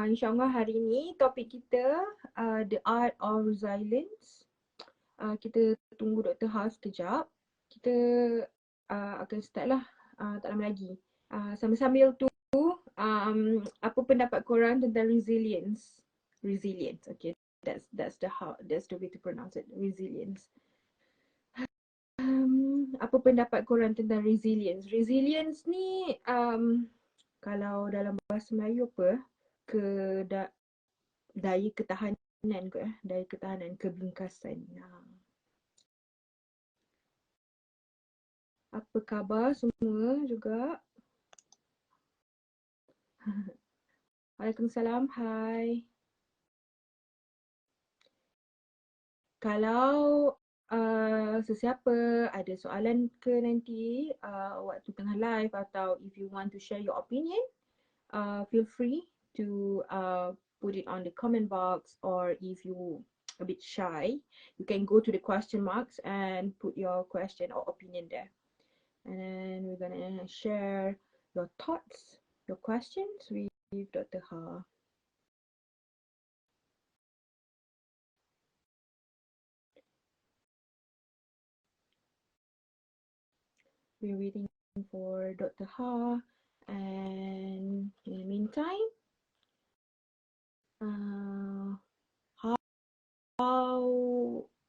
InsyaAllah hari ni topik kita The Art of Resilience. Kita tunggu Dr. Har sekejap. Kita akan start lah, tak lama lagi. Sambil-sambil tu, apa pendapat korang tentang resilience? Resilience, okay. That's the way to pronounce it, resilience. Apa pendapat korang tentang resilience? Resilience ni kalau dalam bahasa Melayu apa? Daya ketahanan ke? Daya ketahanan, kebingkasan. Apa khabar semua juga? Waalaikumsalam, hai. Kalau sesiapa ada soalan ke nanti waktu tengah live, atau if you want to share your opinion, feel free to put it on the comment box, or if you a bit shy, you can go to the question marks and put your question or opinion there. And then we're gonna share your thoughts, your questions with Dr. Har. We're waiting for Dr. Har, and in the meantime,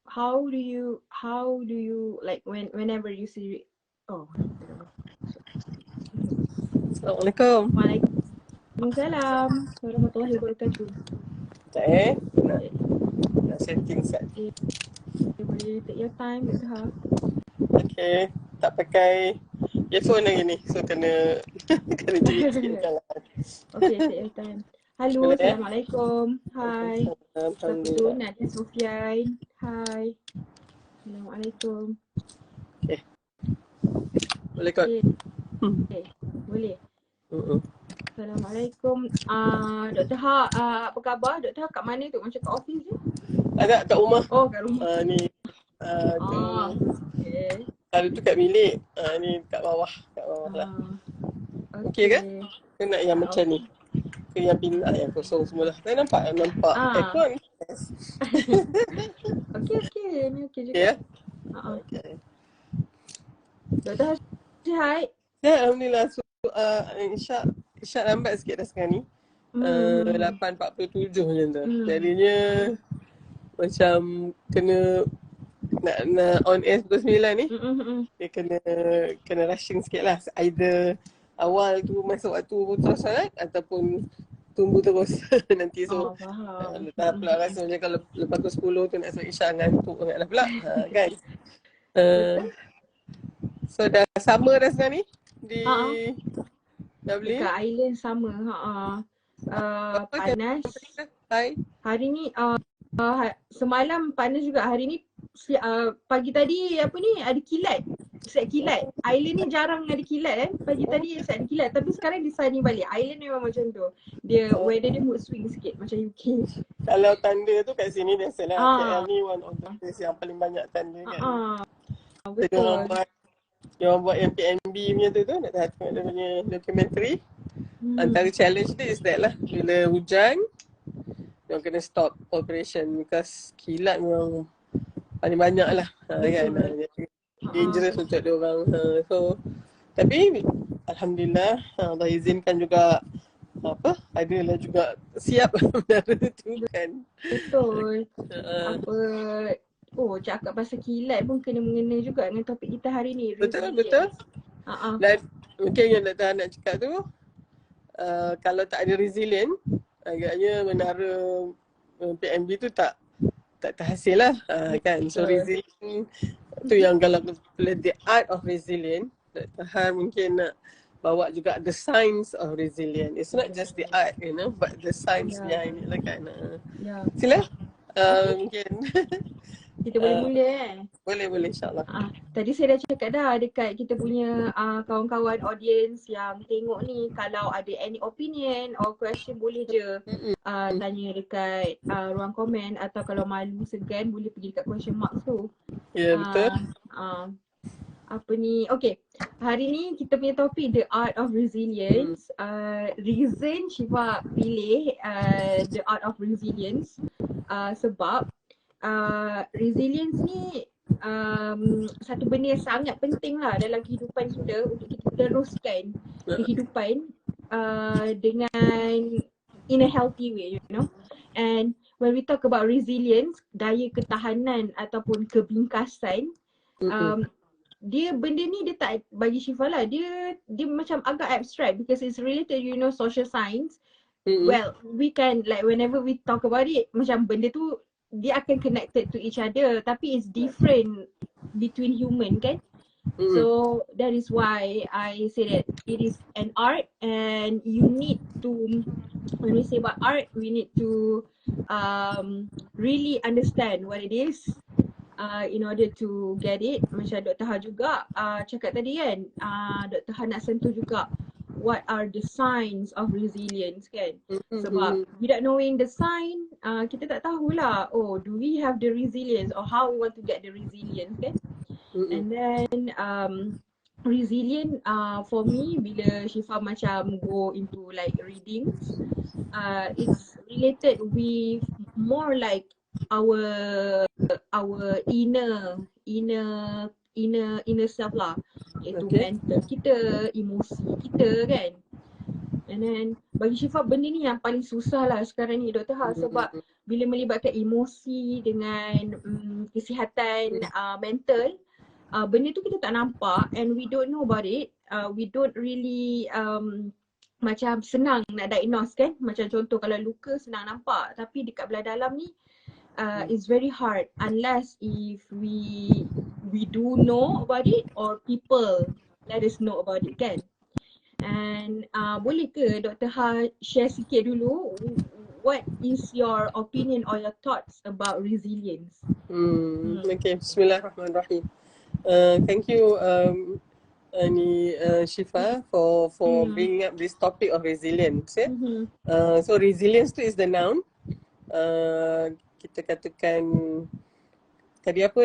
how do you like whenever you see Assalamualaikum. Waalaikumsalam warahmatullahi wabarakatuh. Nak setting set. Boleh take your time, Dr. Har. Okay, tak pakai earphone lagi ni, so kena jerit sikit jalan. Okay, take your time. Halo, Boleh, Assalamualaikum. Hai. Alhamdulillah. Nadia Sofian. Hai. Assalamualaikum. Okay. Boleh kot? Okay. Boleh. Assalamualaikum. Dr. Har, apa khabar? Dr. Har kat mana tu? Macam kat office je? Agak kat rumah. Oh, kat rumah. Ni Okay. Kalau tu kat bilik, ni kat bawah lah. Okay ke? Kau nak yang macam ni? Ke yang pindah, yang kosong semualah. Saya nampak aircon. Okay. Ni okay juga. Okay ya? Okay. Dr. Har, sihat? Ya, Alhamdulillah. So, Isyak lambat sikit dah sekarang ni. 8.47 macam tu. Jadinya macam kena nak on air pukul 9 ni. Dia kena rushing sikit lah. Either awal tu masuk waktu terus solat, ataupun tunggu terus nanti. So lepas pula rasa macam kalau lepas pukul 10 tu nak solat Isyak, ngantuk sangat dah pula. Kan? So dah summer dah sekarang ni di Dublin. Dekat island sama. Panas. Hai. Hari ni semalam panas juga. Hari ni pagi tadi ada kilat. Set kilat. Island ni jarang ada kilat kan. Pagi tadi set ada kilat, tapi sekarang dia sunny balik. Island memang macam tu. Dia weather dia mood swing sikit macam UK. Kalau tanda tu kat sini biasalah. KL ni one of the place yang paling banyak tanda kan. Betul. Dia orang buat yang PNB punya tu nak tengok dia punya dokumentari. Antara challenge dia is that lah. Bila hujan, dia orang kena stop operation because kilat memang paling banyak lah. Kan? Dangerous untuk dia orang. So, tapi Alhamdulillah Allah izinkan juga adalah juga siap benda tu kan. Betul. Cakap pasal kilat pun kena mengena juga dengan topik kita hari ni. Betul. Dan mungkin yang nak cakap tu, kalau tak ada resilient, agaknya menara PNB tu tak terhasil lah. Kan? So resilient tu yang kalau the art of resilient, Dr. Har mungkin nak bawa juga the science of resilient. It's not just the art, but the science behind it lah kan. Sila? Mungkin kita boleh mula Boleh insyaAllah. Tadi saya dah cakap dah dekat kita punya kawan-kawan audience yang tengok ni, kalau ada any opinion or question boleh je tanya dekat ruang komen, atau kalau malu segan boleh pergi dekat question mark tu. Ya, betul. Okay, hari ni kita punya topik The Art of Resilience. Reason Syifa pilih The Art of Resilience sebab resilience ni satu benda yang sangat penting lah dalam kehidupan kita untuk kita teruskan kehidupan dengan in a healthy way, you know. And when we talk about resilience, daya ketahanan ataupun kebingkasan, dia benda ni dia tak bagi Syifa lah, dia macam agak abstract because it's related, you know, social science. Well, we can like whenever we talk about it, macam benda tu dia akan connected to each other tapi it's different between human kan. So that is why I say that it is an art and you need to, when we say about art, we need to really understand what it is in order to get it. Macam Dr. Har juga cakap tadi kan, Dr. Har nak sentuh juga what are the signs of resilience kan. Sebab without knowing the sign, kita tak tahulah, oh do we have the resilience or how we want to get the resilience kan. And then resilient for me, bila Syifa macam go into like readings, it's related with more like our inner self lah, iaitu mental kita, emosi kita kan. And then bagi Syifa benda ni yang paling susah lah sekarang ni Dr. Har, sebab bila melibatkan emosi dengan kesihatan mental, benda tu kita tak nampak and we don't know about it. We don't really macam senang nak diagnose kan. Macam contoh kalau luka senang nampak, tapi dekat belah dalam ni it's very hard unless if we do know about it or people let us know about it kan. And boleh ke Dr. Har share sikit dulu what is your opinion or your thoughts about resilience? Okay, bismillahirrahmanirrahim. Thank you Syifa for bringing up this topic of resilience. So resilience tu is the noun. Kita katakan tadi apa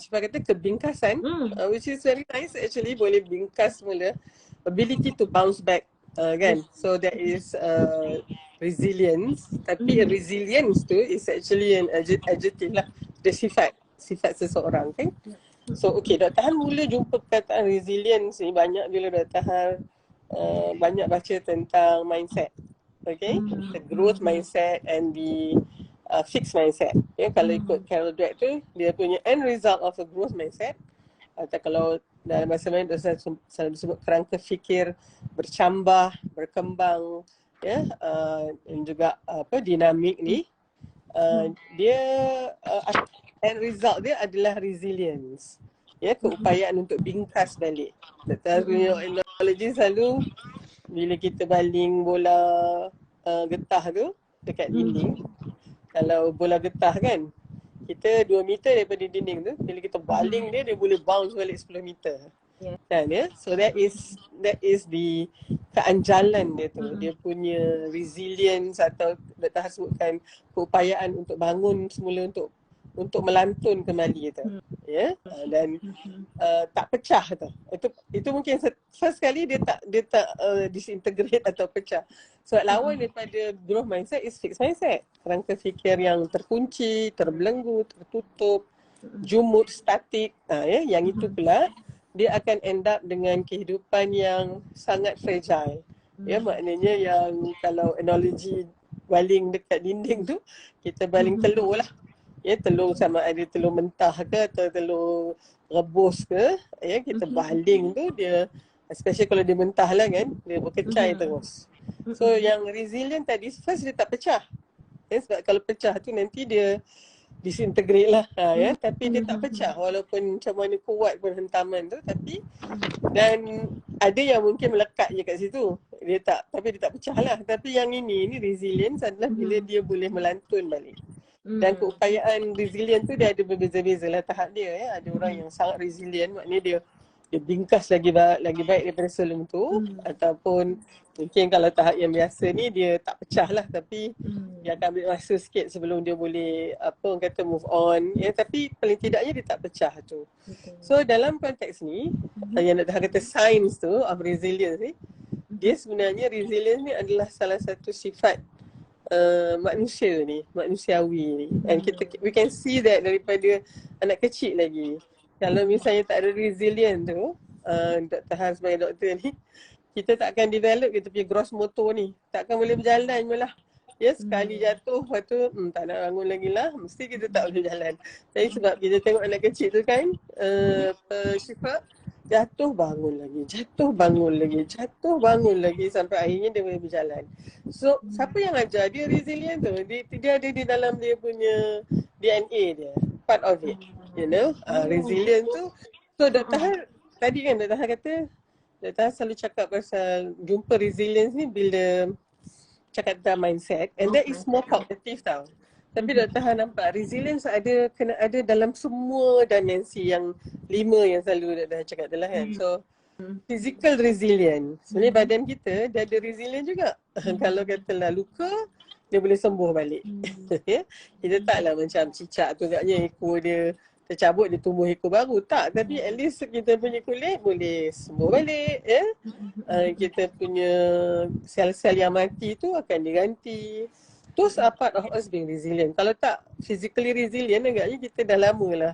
Syifa kata kebingkasan, which is very nice actually, boleh bingkas semula, ability to bounce back kan. So that is resilience. Tapi resilience tu is actually an adjective lah, the sifat seseorang kan. So okay, Dr. Har mula jumpa perkataan resilience ni banyak bila Dr. Har banyak baca tentang mindset. Okay, the growth mindset and the fixed mindset. Kalau ikut Carol Dweck tu, dia punya end result of a growth mindset, atau kalau dalam bahasa lain selalu disebut kerangka fikir bercambah, berkembang, dan juga dinamik ni, dia end result dia adalah resilience. Keupayaan untuk bingkas balik. Dr. Har analogi selalu bila kita baling bola getah tu dekat dinding, kalau bola getah kan, kita 2 meter daripada dinding tu, bila kita baling dia boleh bounce balik 10 meter. Kan So that is the keanjalan dia tu, dia punya resilience, atau Dr. Har sebutkan keupayaan untuk bangun semula, untuk melantun kembali tu. Dan tak pecah tu. Itu mungkin first kali dia tak disintegrate atau pecah. So lawan daripada growth mindset is fixed mindset. Kerangka fikir yang terkunci, terbelenggu, tertutup, jumud, statik. Yang itu pula dia akan end up dengan kehidupan yang sangat fragile. Maknanya yang kalau analogi baling dekat dinding tu, kita baling telur lah. Telur sama ada telur mentah ke atau telur rebus ke, kita baling tu, dia especially kalau dia mentah lah kan, dia berkecai terus. So yang resilient tadi, first dia tak pecah. Sebab kalau pecah tu nanti dia disintegrate lah. Tapi dia tak pecah walaupun macam mana kuat pun hentaman tu, dan ada yang mungkin melekat je kat situ. Tapi dia tak pecah lah. Tapi yang ini resilience adalah bila dia boleh melantun balik. Dan keupayaan resilient tu dia ada berbeza-beza lah tahap dia. Ada orang yang sangat resilient, maknanya dia bingkas lagi baik daripada sebelum tu. Ataupun mungkin kalau tahap yang biasa ni dia tak pecah lah, tapi Dia akan ambil masa sikit sebelum dia boleh apa orang kata move on. Tapi paling tidaknya dia tak pecah tu. So dalam konteks ni, yang nak kata science tu of resilience ni, dia sebenarnya resilience ni adalah salah satu sifat manusia ni, manusiawi ni. And we can see that daripada anak kecil lagi. Kalau misalnya tak ada resilient tu, Dr. Har sebagai doktor ni, kita tak akan develop kita punya gross motor ni. Tak akan boleh berjalan malah. Sekali jatuh, lepas tu tak nak bangun lagi lah. Mesti kita tak boleh berjalan. Tapi sebab kita tengok anak kecil tu kan, Syiffa, jatuh bangun lagi, jatuh bangun lagi, jatuh bangun lagi sampai akhirnya dia boleh berjalan. So, siapa yang ajar dia resilient tu? Dia ada di dalam dia punya DNA dia. Part of it. You know, resilient tu. So, Dr. Har, tadi kan Dr. Har kata, Dr. Har selalu cakap pasal jumpa resilience ni bila cakap tentang mindset, and that is more cognitive tau. Tapi Dr. Har nampak resilience kena ada dalam semua dimensi yang 5 yang selalu Dr. Har cakap tu lah kan. So physical resilience, sebenarnya badan kita dia ada resilient juga. Kalau katalah luka, dia boleh sembuh balik. Kita taklah macam cicak tu agaknya ekor dia tercabut, dia tumbuh ekor baru. Tak, tapi at least kita punya kulit boleh sembuh balik. Kita punya sel-sel yang mati tu akan diganti. Those are part of us being resilient. Kalau tak physically resilient, agaknya kita dah lama lah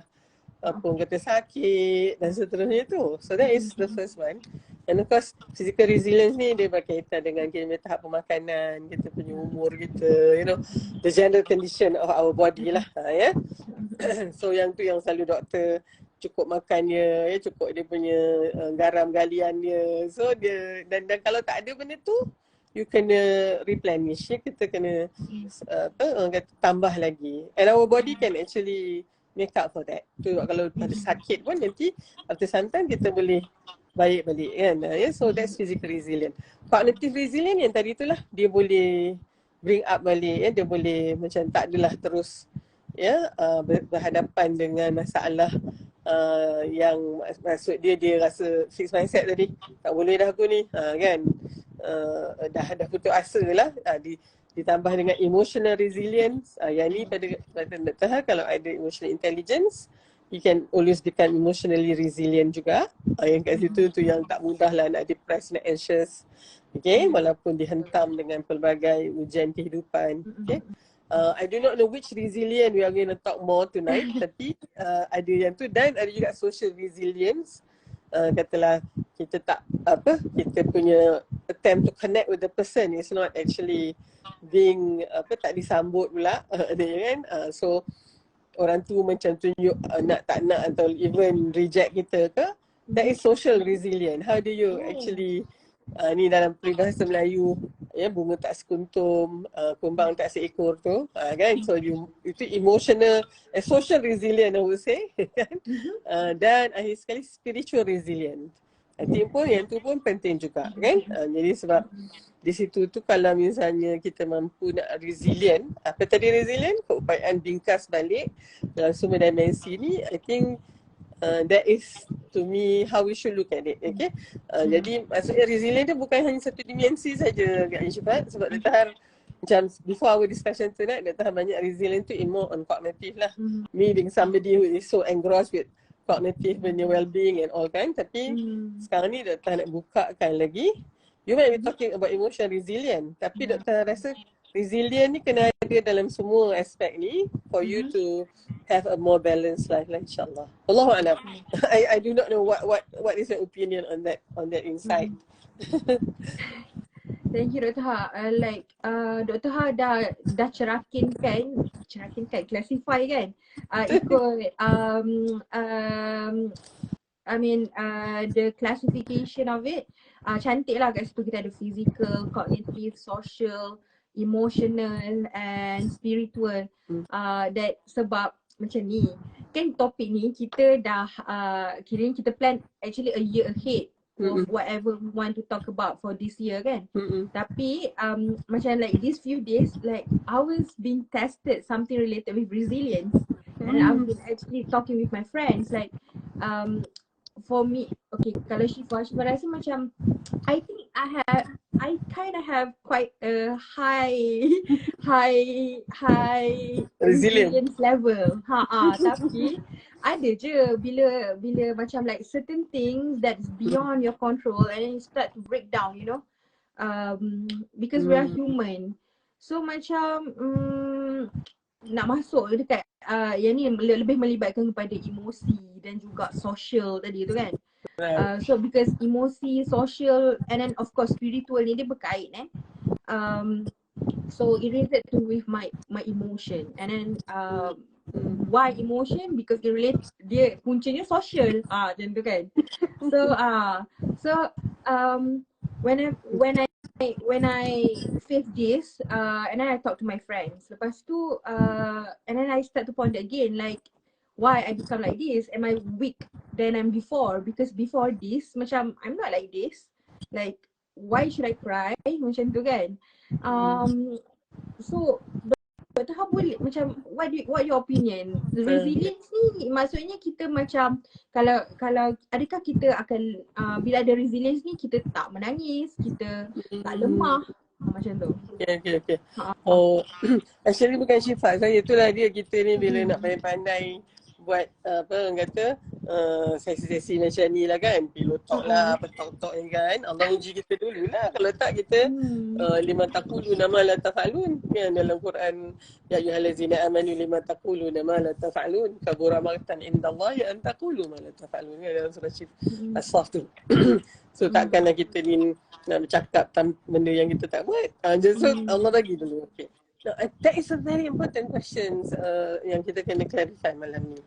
apa orang kata sakit dan seterusnya tu. So that is the first one. And of course physical resilience ni dia berkaitan dengan kita punya tahap pemakanan, kita punya umur kita, you know, the general condition of our body lah. So yang tu yang selalu doktor cukup makan dia, cukup dia punya garam galian dia. So dia dan kalau tak ada benda tu, you kena replenish, kita kena orang kata tambah lagi. And our body can actually make up for that. Tu kalau ada sakit pun nanti after some time kita boleh baik balik kan. So that's physical resilient. Cognitive resilient yang tadi itulah dia boleh bring up balik, dia boleh macam tak adalah terus berhadapan dengan masalah yang maksud dia rasa fixed mindset tadi, tak boleh dah aku ni kan, dah putus asa lah, ditambah dengan emotional resilience. Yang ni pada Dr. Har, kalau ada emotional intelligence, you can always become emotionally resilient juga. Yang kat situ tu yang tak mudah lah nak depressed, nak anxious, okay, walaupun dihentam dengan pelbagai ujian kehidupan. Okay, I do not know which resilient we are going to talk more tonight. Tapi ada yang tu, dan ada juga social resilience. Katalah kita kita punya attempt to connect with the person is not actually being tak disambut pula kan. So orang tu macam tunjuk nak tak nak atau even reject kita ke, that is social resilient. How do you actually ni dalam peribahasa Melayu, bunga tak sekuntum, kumbang tak seekor tu kan. So itu emotional social resilient, I would say. Dan akhir sekali spiritual resilient, I think pun yang tu pun penting juga kan. Jadi sebab di situ tu kalau misalnya kita mampu nak resilient, apa tadi resilient, keupayaan bingkas balik dalam semua dimensi ni, I think that is to me how we should look at it. Okay, jadi maksudnya resilient dia bukan hanya satu dimensi saja Kak Syiffa. Sebab Dr. Har macam before our discussion tonight, Dr. Har banyak resilient tu in more on cognitive lah. Me being somebody who is so engrossed with cognitive punya well-being and all kan. Tapi sekarang ni Dr. Har nak bukakan lagi. You might be talking about emotional resilient, tapi Dr. Har rasa resilient ni kena ada dalam semua aspek ni for you to have a more balanced life lah, insyaAllah. Wallahu a'lam. I do not know what is your opinion on that insight. Thank you Dr. Har. Dr. Har dah cerahkinkan, classify kan, ikut the classification of it. Cantik lah kat situ, kita ada physical, cognitive, social, emotional and spiritual. That sebab macam ni kan, topik ni kita dah kira kita plan actually a year ahead of whatever we want to talk about for this year kan. Tapi macam like these few days, like I was being tested something related with resilience, and I've been actually talking with my friends like for me, okay, kalau Syiffa rasa macam I think I kind of have quite a high Resilient. resilience level. Tapi ada je bila macam like certain things that's beyond your control and then you start to break down, you know. Because we are human. So macam nak masuk dekat yang ni lebih melibatkan kepada emosi dan juga social tadi tu kan. So because emosi, social and then of course spiritual ni dia berkait so it related to with my emotion and then why emotion, because it relate, dia puncanya social macam tu kan. So when I face this and then I talk to my friends, lepas tu and then I start to ponder again like why I become like this, am I weak than I'm before, because before this macam I'm not like this, like why should I cry macam tu kan. So Dr. Ha boleh macam what your opinion? Resilience ni maksudnya kita macam kalau adakah kita akan bila ada resilience ni kita tak menangis, kita tak lemah macam tu. Okay. Oh, actually bukan Syifah, saya itulah dia, kita ni bila nak pandai-pandai buat apa orang kata sesi-sesi macam ni lah kan, pilot talk lah, talk ni kan, Allah uji kita dulu lah, kalau tak kita lima taqulu nama la taf'alun kan, dalam Quran, ya ayyuhallazina amanu lima taqulu nama la taf'alun kabura maqtan indallahi an taqulu ma la taf'alun kan, dalam surah As-Saff tu. So takkanlah kita ni nak bercakap benda yang kita tak buat. So Allah bagi dulu. Okay. Now, that is a very important question yang kita kena clarify malam ni.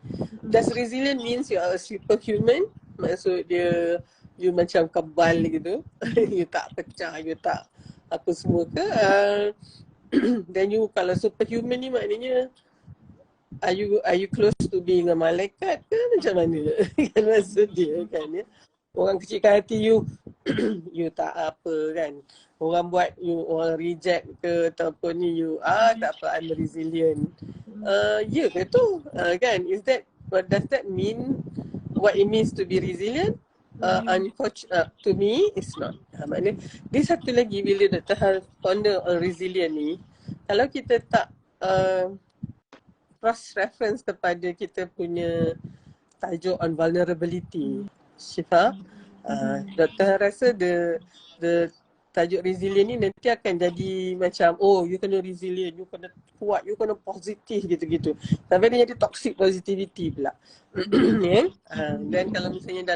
Does resilient means you are a superhuman? Maksud dia you macam kebal gitu. You tak pecah, you tak apa semua ke? Then you kalau superhuman ni maknanya are you close to being a malaikat ke macam mana? Kan maksud dia kan ya. Orang kecilkan hati you you tak apa kan. Orang buat you, orang reject ke ataupun ni you tak apa, I'm resilient. Ya ke tu? Kan, is that, what does that mean, what it means to be resilient? Unfortunately to me it's not. Maknanya dia satu lagi, bila Dr. Har ponder on resilient ni, kalau kita tak cross reference kepada kita punya tajuk on vulnerability, Syifah, Dr. Har rasa the tajuk resilient ni nanti akan jadi macam you kena resilient, you kena kuat, you kena positif gitu-gitu. Sampai dia jadi toxic positivity pula. Dan kalau misalnya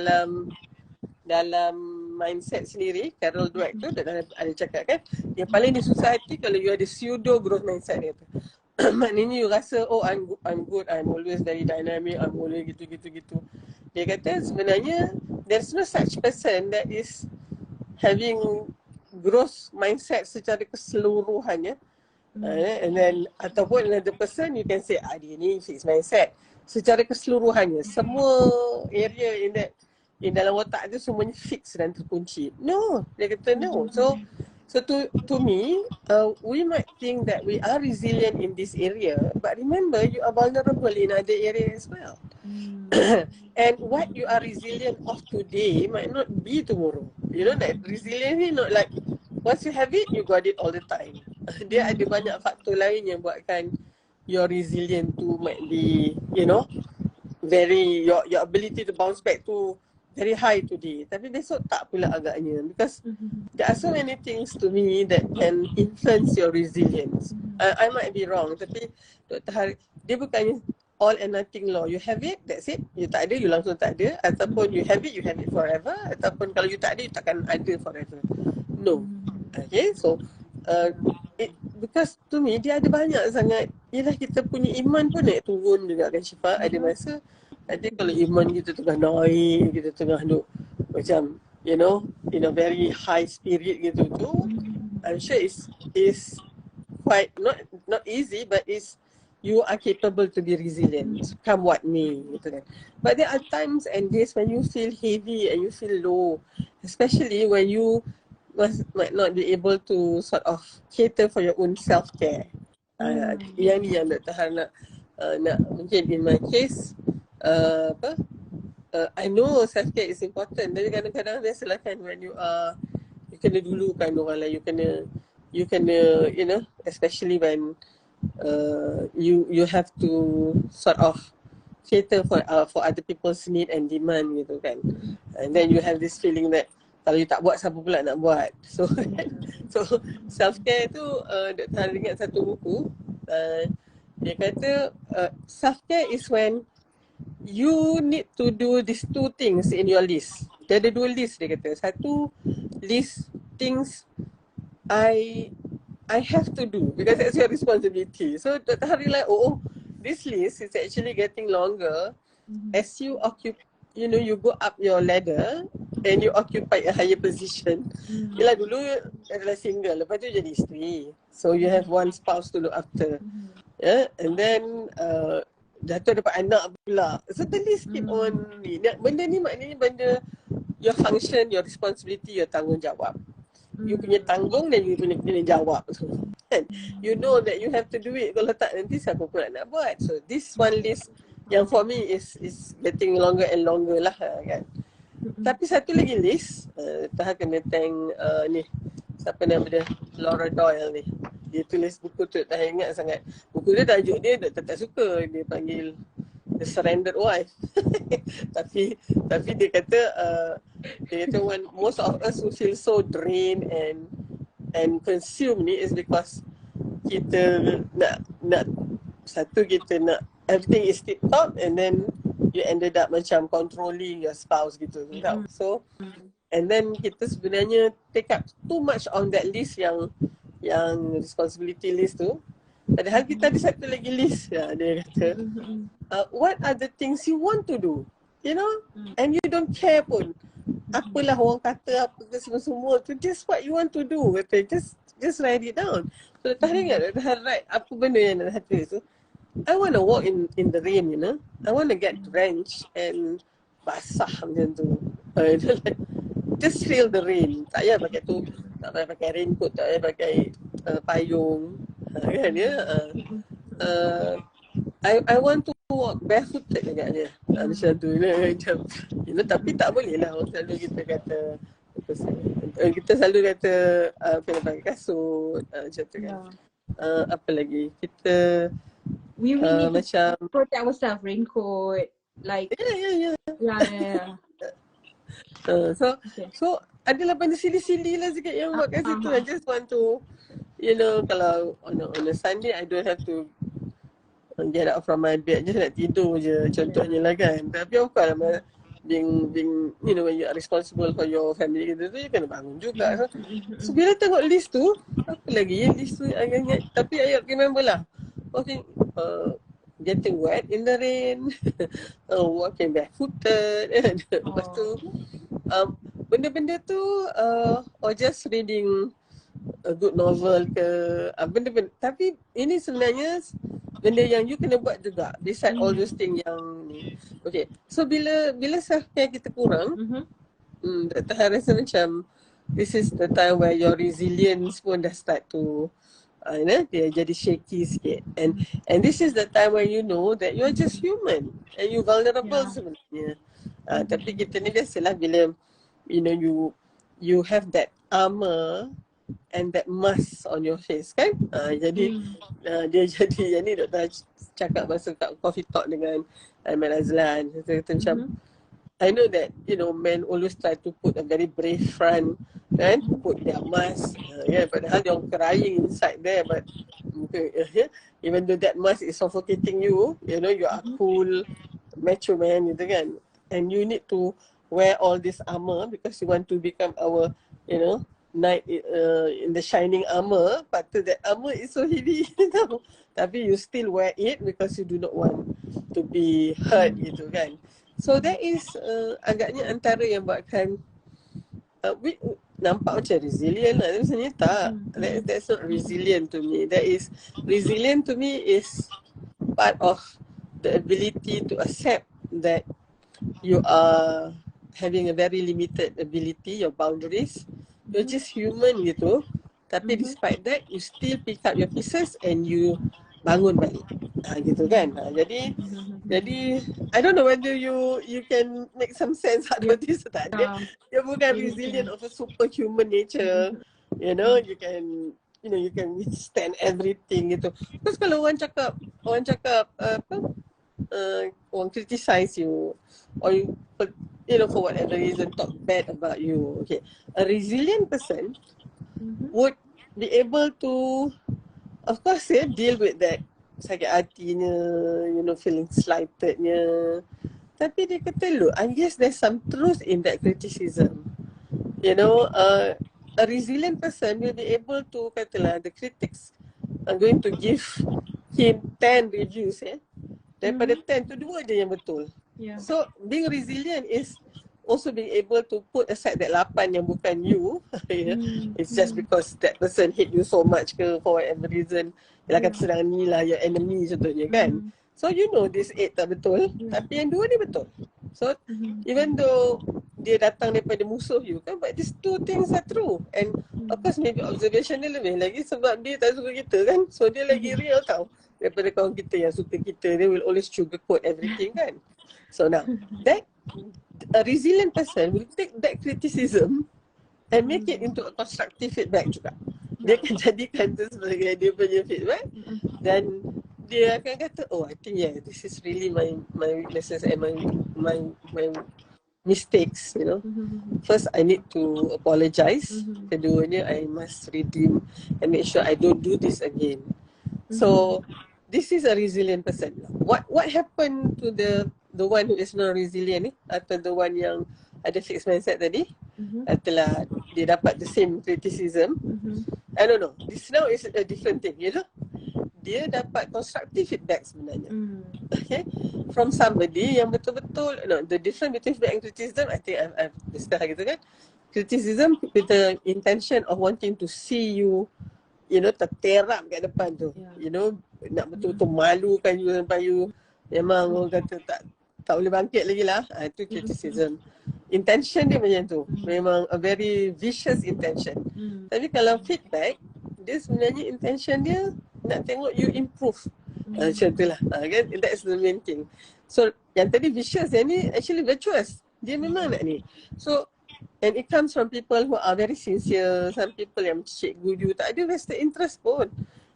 dalam mindset sendiri, Carol Dweck tu ada cakap kan, yang paling dia susah hati kalau you ada pseudo growth mindset dia tu. Maknanya you rasa I'm good, I'm always very dynamic, I'm always gitu. Dia kata sebenarnya there's no such person that is having growth mindset secara keseluruhannya. And then ataupun another person you can say dia ni fixed mindset secara keseluruhannya, semua area in dalam otak tu semuanya fix dan terkunci. No, dia kata no. So to me, we might think that we are resilient in this area, but remember you are vulnerable in other areas as well. And what you are resilient of today might not be tomorrow. You know that resilience ni not like once you have it, you got it all the time. Dia ada banyak faktor lain yang buatkan your resilient tu might be, you know, very your ability to bounce back to very high today, tapi besok tak pula agaknya, because there are so many things to me that can influence your resilience. I might be wrong, tapi Dr. Har, dia bukannya all and nothing law. You have it, that's it. You tak ada, you langsung tak ada. Ataupun you have it forever. Ataupun kalau you tak ada, you takkan ada forever. No. Okay, so because to me dia ada banyak sangat. Yelah, kita punya iman pun naik turun juga kan Syifah. Ada masa kalau iman kita tengah naik, kita tengah duk macam you know, in a very high spirit gitu tu, I'm sure is quite not easy, but you are capable to be resilient, come what may gitu kan. But there are times and days when you feel heavy and you feel low, especially when you might not be able to sort of cater for your own self-care. Yang ni yang Dr. Har nak mungkin in my case I know self-care is important, tapi kadang-kadang biasalah kan when you kena dulukan orang lain, you kena you know, especially when you have to sort of cater for other people's need and demand gitu kan. And then you have this feeling that kalau you tak buat, siapa pula nak buat. So so self care tu Dr. Har ingat satu buku, dia kata self care is when you need to do these two things in your list. Dia ada 2 list dia kata. Satu list things I have to do because that's your responsibility. So Dr. Hari like, this list is actually getting longer as you occupy, you know, you go up your ladder and you occupy a higher position. Yelah dulu adalah single, lepas tu jadi isteri. So you have one spouse to look after. Yeah, and then jatuh dapat anak pula. So the list keep on ni. Benda ni maknanya benda your function, your responsibility, your tanggungjawab. You punya tanggung dan you punya jawab. Kan? You know that you have to do it. Kalau tak nanti siapa pula nak buat. So this one list yang for me is getting longer and longer lah kan. Tapi satu lagi list, Taha kena thank ni, siapa nama dia, Laura Doyle ni. Dia tulis buku tu, Taha ingat sangat. Buku dia tajuk dia tak suka, dia panggil The Surrendered Wife. tapi dia kata when most of us who feel so drained and consumed ni is because kita nak satu, kita nak everything is tip top, and then you ended up macam controlling your spouse gitu. So and then kita sebenarnya take up too much on that list yang responsibility list tu. Padahal kita ada satu lagi list, ya, dia kata what are the things you want to do, you know, and you don't care pun apalah orang kata apa ke semua tu, just what you want to do, kata just write it down. So tak ingat dah write apa benda yang nak tulis tu. I want to walk in the rain, you know, I want to get drenched and basah macam tu. Just feel the rain, tak payah pakai tu, tak payah pakai raincoat, tak payah pakai payung kan ya. I want to walk barefooted agaknya. Macam tu you know, tapi tak boleh lah. Selalu kita kata kita selalu kata kena pakai kasut macam tu kan. Apa lagi? Kita we need macam to protect ourselves, raincoat, like yeah. So adalah benda sili-sili lah sikit yang buat kat situ. I just want to, you know, kalau on a Sunday I don't have to get out from my bed, just nak tidur je contohnya lah kan. Tapi of course lah, being you know, when you are responsible for your family gitu tu, you kena bangun juga. So bila tengok list tu, apa lagi list tu I ingat, tapi I remember lah, okay, getting wet in the rain, walking barefooted, lepas tu benda-benda tu or just reading a good novel ke benda-benda. Tapi ini sebenarnya benda yang you kena buat juga beside all those things yang ni. Okay, so bila self care kita kurang, Dr. Har rasa macam this is the time where your resilience pun dah start to you know, dia jadi shaky sikit, and this is the time when you know that you are just human and you vulnerable sebenarnya. Tapi kita ni biasalah bila you know you have that armor and that mask on your face kan. Jadi dia jadi yang ni doktor cakap masa kat coffee talk dengan Ahmad Azlan, dia kata macam I know that you know men always try to put a very brave front kan, put their mask padahal dia orang crying inside there, but even though that mask is suffocating you, you know, you are cool macho man gitu kan, and you need to wear all this armor because you want to become our, you know, knight in the shining armor. But that armor is so heavy, you know, tapi you still wear it because you do not want to be hurt gitu kan. So that is agaknya antara yang buatkan nampak macam resilient lah, tapi sebenarnya tak. That's not resilient to me. That is resilient to me is part of the ability to accept that you are having a very limited ability, your boundaries. You're just human gitu. Tapi despite that, you still pick up your pieces and you bangun balik. Gitu kan. Jadi I don't know whether you can make some sense out of this atau tak. Dia bukan resilient of a superhuman nature. You know, you can withstand everything gitu. Terus kalau orang cakap orang criticize you, or for whatever reason talk bad about you. Okay, a resilient person would be able to, of course, deal with that sakit hatinya, feeling slightednya. Tapi dia kata, look, I guess there's some truth in that criticism. A resilient person will be able to, katalah, the critics are going to give him 10 reviews, daripada 10 tu 2 je yang betul. So being resilient is also being able to put aside that 8 yang bukan you. It's just because that person hate you so much ke, for whatever reason. Yalah kata sedang ni lah your enemy contohnya kan. So this 8 tak betul, tapi yang 2 ni betul. So even though dia datang daripada musuh you kan, but these 2 things are true. And of course maybe observation dia lebih lagi sebab dia tak suka kita kan. So dia lagi real tau daripada kawan kita yang suka kita. They will always sugarcoat everything kan. So now that a resilient person will take that criticism and make it into a constructive feedback juga. Dia akan jadikan tu sebagai dia punya feedback, dan dia akan kata, oh I think this is really my weaknesses and my mistakes, First I need to apologize. Keduanya I must redeem and make sure I don't do this again. So this is a resilient person. What happened to the one who is not resilient atau the one yang ada fixed mindset tadi? Telah dia dapat the same criticism. I don't know. This now is a different thing, Dia dapat constructive feedback sebenarnya. Okay? From somebody yang betul-betul, the difference between feedback and criticism, I think I've discussed gitu kan. Criticism with the intention of wanting to see you, terterap kat depan tu. Nak betul-betul malukan you sampai you memang orang kata tak boleh bangkit lagi lah. Itu criticism. Intention dia macam tu. Memang a very vicious intention. Tapi kalau feedback, dia sebenarnya intention dia nak tengok you improve. Macam tu lah. Kan? That's the main thing. So yang tadi vicious, yang ni actually virtuous. Dia memang nak ni. So, and it comes from people who are very sincere. Some people yang cikgu you tak ada vested interest pun.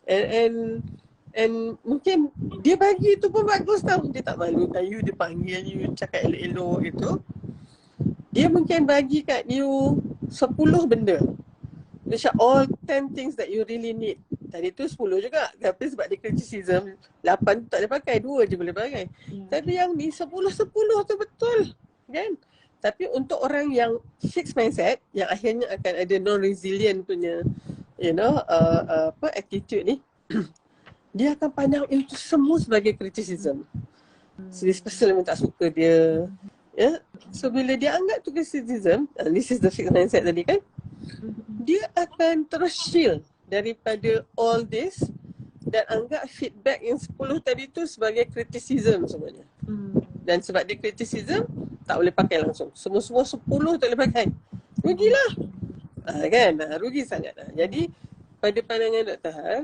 And mungkin dia bagi tu pun bagus tau. Dia tak malukan you, dia panggil you, cakap elok-elok gitu. Dia mungkin bagi kat you 10 benda. Macam all 10 things that you really need. Tadi tu 10 juga. Tapi sebab dia criticism, 8 tu tak boleh pakai, 2 je boleh pakai. Tapi yang ni 10 tu betul. Kan? Tapi untuk orang yang fixed mindset, yang akhirnya akan ada non-resilient punya, attitude ni, dia akan pandang itu semua sebagai criticism. So this person memang tak suka dia. So bila dia anggap tu criticism, this is the fixed mindset tadi kan, dia akan terus shield daripada all this dan anggap feedback yang 10 tadi tu sebagai criticism sebenarnya. Dan sebab dia criticism, tak boleh pakai langsung. Semua 10 tak boleh pakai. Rugilah. Kan? Rugi sangat. Jadi pada pandangan Dr. Har,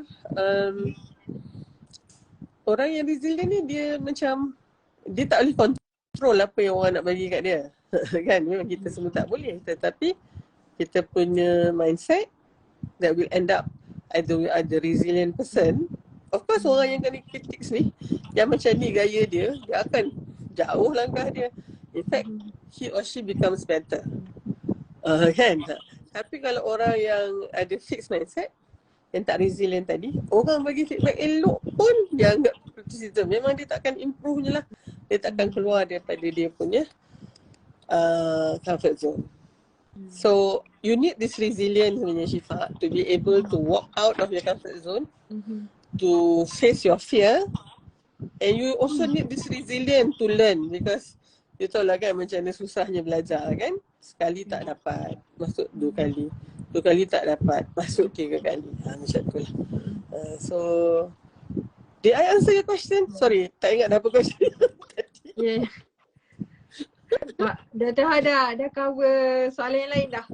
orang yang resilient ni dia macam, dia tak boleh kontrol apa yang orang nak bagi kat dia. Kan? Memang kita semua tak boleh. Tetapi kita punya mindset that will end up either we are the resilient person. Of course orang yang kena kritik ni, yang macam ni gaya dia, dia akan jauh langkah dia. In fact, he or she becomes better. Kan? Tapi kalau orang yang ada fixed mindset, yang tak resilient tadi, orang bagi feedback elok pun dia anggap criticism. Memang dia takkan improve je lah. Dia takkan keluar daripada dia punya comfort zone. So you need this resilience sebenarnya, Syifa, to be able to walk out of your comfort zone, to face your fear, and you also need this resilience to learn, because you tahu lah kan macam mana susahnya belajar kan. Sekali tak dapat, masuk 2 kali. 2 kali tak dapat, masuk 3 kali. Macam tu lah. So did I answer your question? Sorry, tak ingat apa question tadi. Yeah. Dah cover soalan yang lain dah.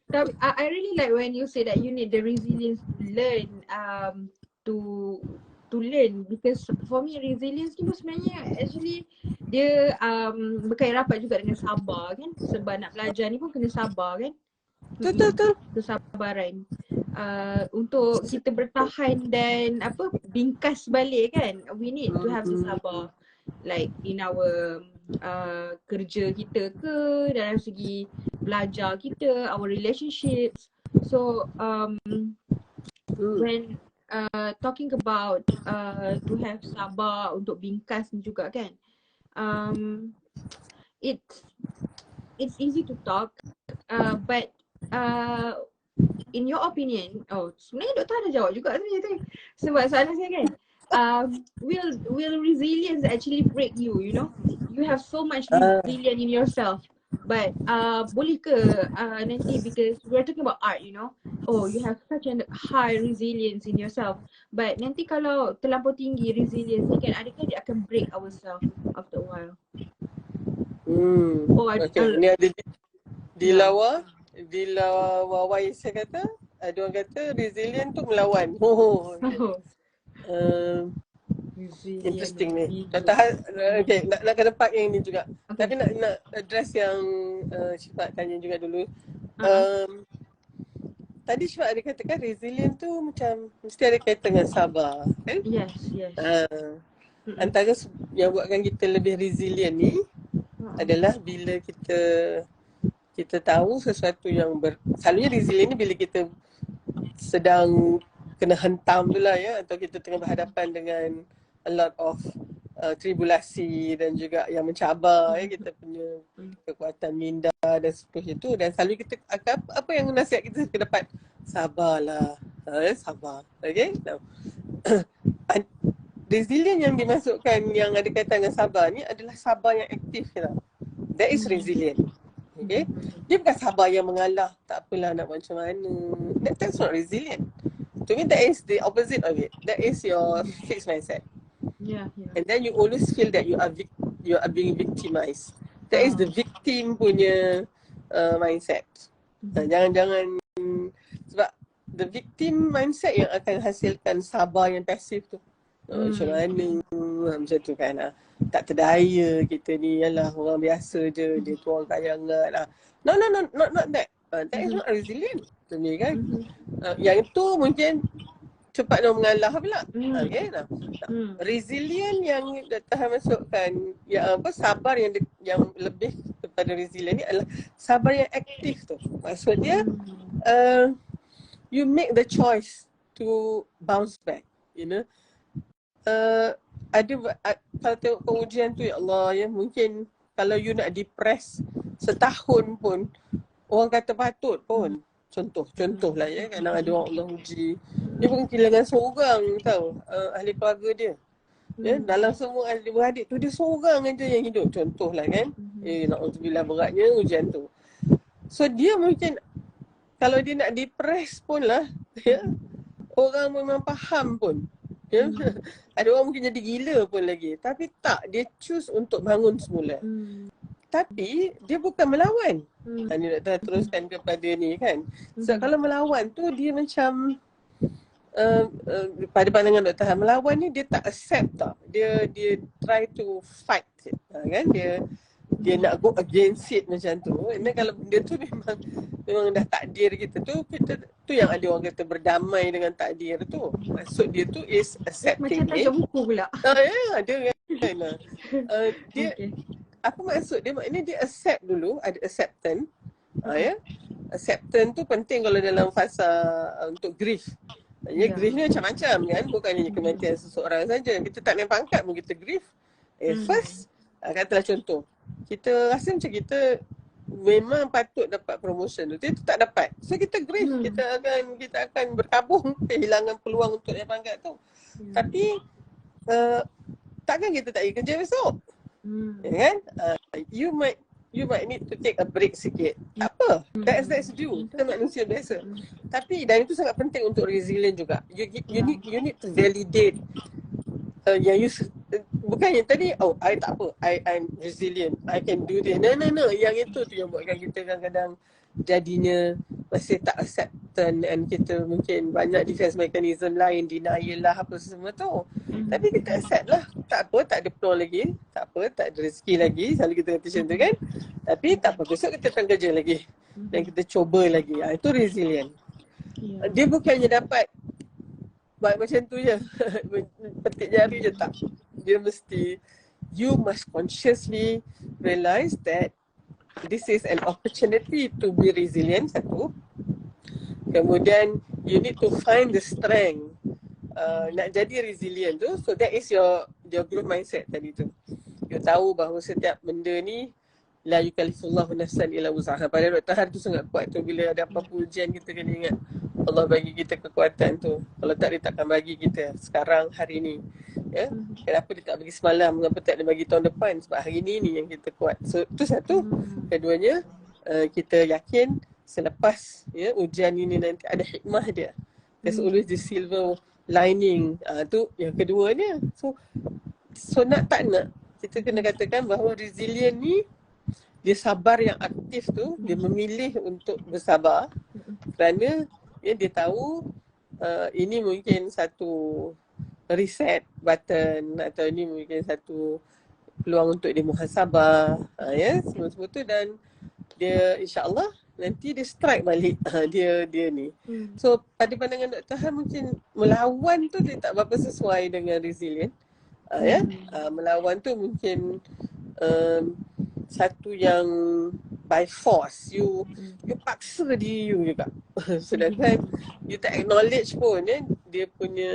Tapi I really like when you say that you need the resilience to learn, to learn, because for me resilience ni pun sebenarnya actually dia berkait rapat juga dengan sabar kan, sebab nak belajar ni pun kena sabar kan. Betul. Kesabaran untuk kita bertahan dan bingkas balik kan, we need to have the sabar, like in our kerja kita ke, dalam segi belajar kita, our relationships. So when talking about to have sabar untuk bingkas ni juga kan, it's easy to talk, but in your opinion, sebenarnya doktor ada jawab juga sebenarnya tu, sebab soalan saya kan, will resilience actually break you, you know? You have so much resilience in yourself, but boleh ke nanti, because we're talking about art, you know, you have such a high resilience in yourself, but nanti kalau terlampau tinggi resilience ni kan, adakah dia akan break ourselves after a while? Okay, ni ada di lawa Wawai saya kata, ada orang kata resilient tu melawan. Interesting ni. Okay, nak ke tempat yang ni juga. Tapi nak address yang Syifah tanya juga dulu. Tadi Syifah ada katakan resilient tu macam mesti ada kaitan dengan sabar, kan? Yes. Antara yang buatkan kita lebih resilient ni adalah bila kita tahu sesuatu yang selalunya resilient ni bila kita sedang kena hentam tu lah ya, atau kita tengah berhadapan dengan a lot of tribulasi dan juga yang mencabar ya, kita punya kekuatan minda dan seterusnya tu, dan selalu kita apa yang nasihat kita dapat, sabarlah, sabar, okay. Now, resilient yang dimasukkan yang ada kaitan dengan sabar ni adalah sabar yang aktif kita. That is resilient. Okay. Dia bukan sabar yang mengalah, tak apalah nak macam mana. That's not resilient. To me that is the opposite of it. That is your fixed mindset. Yeah. And then you always feel that you are being victimized. That is the victim punya mindset. Jangan sebab the victim mindset yang akan hasilkan sabar yang pasif tu. Macam mana macam tu kan. Tak terdaya kita ni, yalah orang biasa je, dia tu orang kaya enggak lah. No, not that. That is not resilient to me kan. Yang itu mungkin cepat dia mengalah pula. Okay, nah. Resilient yang Data masukkan, yang sabar yang lebih kepada resilient ni adalah sabar yang aktif tu. Maksud dia you make the choice to bounce back, you know. Kalau tengok pengujian tu, ya Allah ya, mungkin kalau you nak depress setahun pun, orang kata patut pun. Contoh lah ya, kadang ada orang Allah uji, dia pun kehilangan seorang tau, ahli keluarga dia. Ya, dalam semua ahli beradik tu dia seorang aja yang hidup, contoh lah kan. Na'udzubillah beratnya ujian tu. So dia mungkin kalau dia nak depress pun lah ya, orang memang faham pun. Ya? Ada orang mungkin jadi gila pun lagi, tapi tak, dia choose untuk bangun semula. Tapi dia bukan melawan. Ni nak teruskan kepada ni kan. So kalau melawan tu dia macam pada pandangan Dr. melawan ni dia tak accept tau. Dia try to fight it, kan. Dia nak go against it macam tu. Dan kalau benda tu memang dah takdir kita tu yang ada orang kata berdamai dengan takdir tu. Maksud dia tu is accepting macam tajuk buku pula. Dia kan. Dia apa maksud dia? Maknanya dia accept dulu, ada acceptance. Ya. Acceptance tu penting kalau dalam fasa untuk grief. Grief ni macam-macam kan, bukan hanya kematian seseorang saja. Kita tak naik pangkat pun kita grief. First, katalah contoh, kita rasa macam kita memang patut dapat promotion tu, kita tak dapat. So kita grief, kita akan berkabung kehilangan peluang untuk naik pangkat tu. Tapi takkan kita tak pergi kerja besok? Kan? You might need to take a break sikit. Tak apa. That's due. Kita manusia biasa. Tapi dan itu sangat penting untuk resilient juga. You need to validate yang you bukan yang tadi I tak apa. I'm resilient. I can do this. No. Yang itu tu yang buatkan kita kadang-kadang jadinya masih tak acceptance and kita mungkin banyak defense mechanism lain, denial lah apa semua tu. Tapi kita accept lah, tak apa, tak ada peluang lagi, tak apa, tak ada rezeki lagi, selalu kita kata macam tu kan. Tapi tak apa, besok kita akan kerja lagi dan kita cuba lagi. Itu resilient. Dia bukannya dapat buat macam tu je, petik jari je, tak. Dia mesti, you must consciously realize that this is an opportunity to be resilient, satu. Kemudian you need to find the strength nak jadi resilient tu. So that is your growth mindset tadi tu. You tahu bahawa setiap benda ni la yukallifullahu nafsan illa wus'aha. Pada Dr. Har tu sangat kuat tu, bila ada apa-apa ujian kita kena ingat Allah bagi kita kekuatan tu. Kalau tak, dia takkan bagi kita sekarang, hari ni. Ya? Kenapa dia tak bagi semalam, kenapa tak dia bagi tahun depan? Sebab hari ni yang kita kuat. So tu satu. Keduanya, kita yakin selepas ujian ini nanti ada hikmah dia. There's always the silver lining. Tu yang keduanya. So nak tak nak, kita kena katakan bahawa resilient ni, dia sabar yang aktif tu, dia memilih untuk bersabar kerana dia tahu ini mungkin satu reset button atau ini mungkin satu peluang untuk dia muhasabah, semua-semua tu, dan dia insya-Allah nanti dia strike balik dia ni. So pada pandangan Dr. Han, mungkin melawan tu dia tak berapa sesuai dengan resilient. Melawan tu mungkin satu yang by force, you paksa diri you juga. Sedangkan you tak acknowledge pun dia punya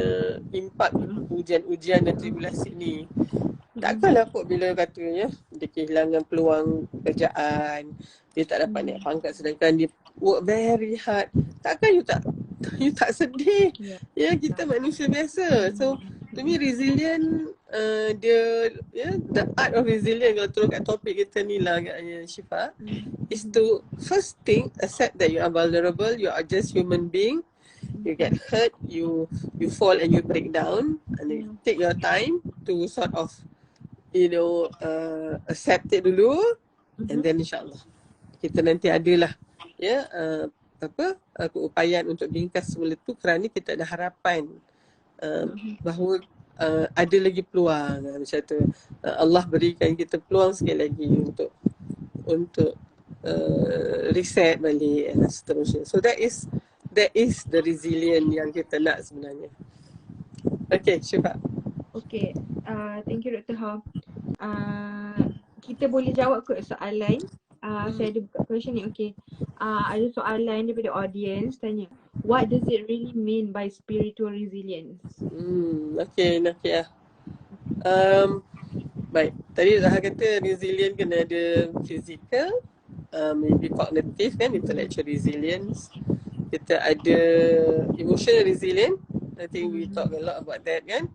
impak ujian-ujian dan tribulasi ni. Takkanlah kot bila katanya dia kehilangan peluang pekerjaan, dia tak dapat naik pangkat sedangkan dia work very hard. Takkan you tak sedih. Kita manusia biasa. So to me resilient, the art of resilient, kalau turun kat topik kita ni lah agaknya Syiffa, is to first thing accept that you are vulnerable, you are just human being. You get hurt, you fall and you break down, and you take your time to sort of accept it dulu, and then insyaAllah kita nanti adalah keupayaan untuk bingkas semula tu, kerana kita ada harapan bahawa ada lagi peluang macam tu. Allah berikan kita peluang sekali lagi untuk reset balik dan seterusnya. So that is the resilient yang kita nak sebenarnya. Okay, Syiffa. Okay, thank you Dr. Ha. Kita boleh jawab ke soalan? Saya ada buka question ni. Okay, ada soalan daripada audience tanya, what does it really mean by spiritual resilience? Okay. Baik, tadi dah kata resilient kena ada physical, maybe cognitive kan, intellectual resilience. Kita ada emotional resilience. I think we talk a lot about that kan.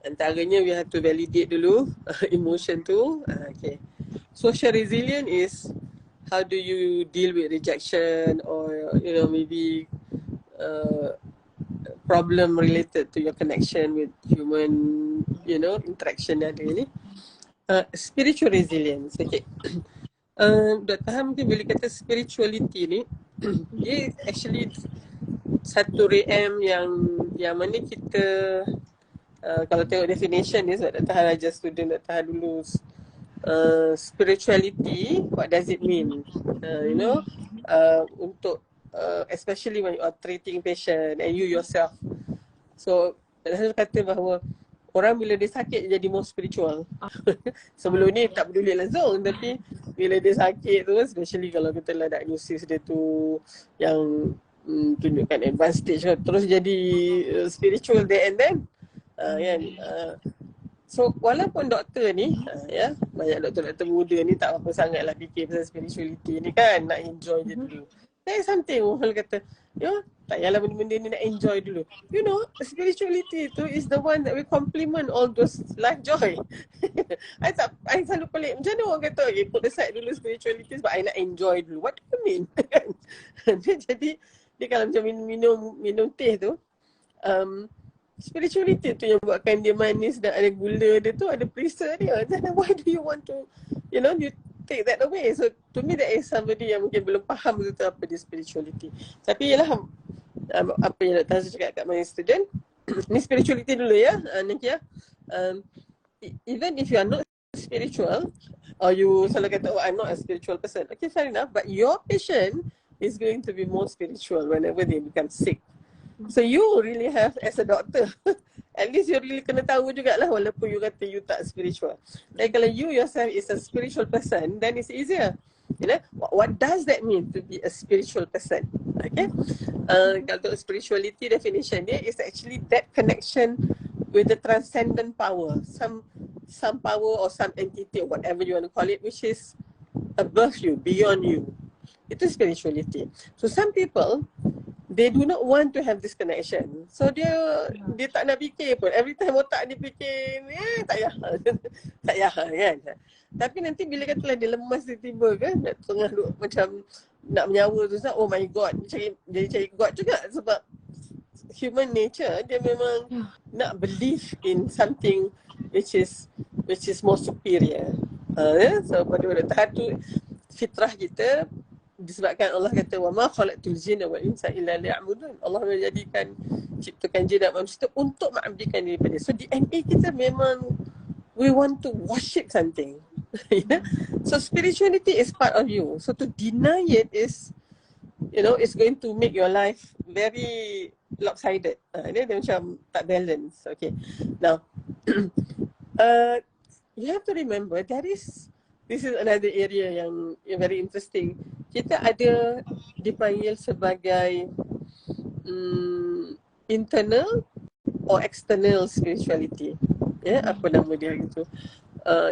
Antaranya we have to validate dulu emotion tu. Okay. Social resilience is how do you deal with rejection or maybe problem related to your connection with human interaction yang ada ni. Spiritual resilience. Okay. Dr. Han mungkin boleh kata spirituality ni dia actually satu realm yang mana kita kalau tengok definition ni, sebab Dr. Han ajar student Dr. Han dulu, spirituality, what does it mean? Untuk especially when you are treating patient and you yourself. So Dr. Han kata bahawa orang bila dia sakit dia jadi more spiritual. Sebelum ni tak peduli langsung, tapi bila dia sakit tu, especially kalau kita lah diagnosis dia tu yang tunjukkan advanced stage, terus jadi spiritual there and then. So walaupun doktor ni banyak doktor-doktor muda ni tak apa sangat lah fikir pasal spirituality ni kan, nak enjoy je dulu. There is something orang kata, tak payahlah benda-benda ni nak enjoy dulu. Spirituality tu is the one that will complement all those life joy. I selalu pelik, macam mana orang kata, okay, put aside dulu spirituality sebab I nak enjoy dulu. What do you mean? Jadi dia kalau macam minum teh tu, spirituality tu yang buatkan dia manis dan ada gula dia tu, ada perisa dia. Then why do you want to, take that away. So to me that is somebody yang mungkin belum faham betul apa dia spirituality. Tapi ialah apa yang Dr. Hazif cakap kat my student, ni spirituality dulu ya, Nakia. Even if you are not spiritual, or you selalu kata, oh I'm not a spiritual person. Okay, fair enough. But your patient is going to be more spiritual whenever they become sick. So you really have, as a doctor, at least you really kena tahu jugalah walaupun you kata you tak spiritual. Like kalau you yourself is a spiritual person, then it's easier. You know, what does that mean to be a spiritual person? Okay, kalau spirituality definition dia is actually that connection with the transcendent power, some power or some entity or whatever you want to call it, which is above you, beyond you. Itu spirituality. So some people, they do not want to have this connection. So dia tak nak fikir pun. Every time otak dia fikir, tak payah. Tak payah kan. Tapi nanti bila katalah dia lemas tiba-tiba kan, tengah duk macam nak menyawa tu, oh my God, jadi cari God juga. Sebab human nature, dia memang nak believe in something which is more superior. So pada tahap tu, fitrah kita, disebabkan Allah kata wa ma khalaqtul jinna wal insa illa liya'budun. Allah menjadikan, ciptakan jin dan manusia untuk mengabdikan diri pada. So DNA kita memang we want to worship something. So spirituality is part of you. So to deny it is, you know, it's going to make your life very lopsided. Dia macam tak balance. Okay. Now you have to remember this is another area yang very interesting. Kita ada dipanggil sebagai internal or external spirituality. Ya, apa nama dia gitu.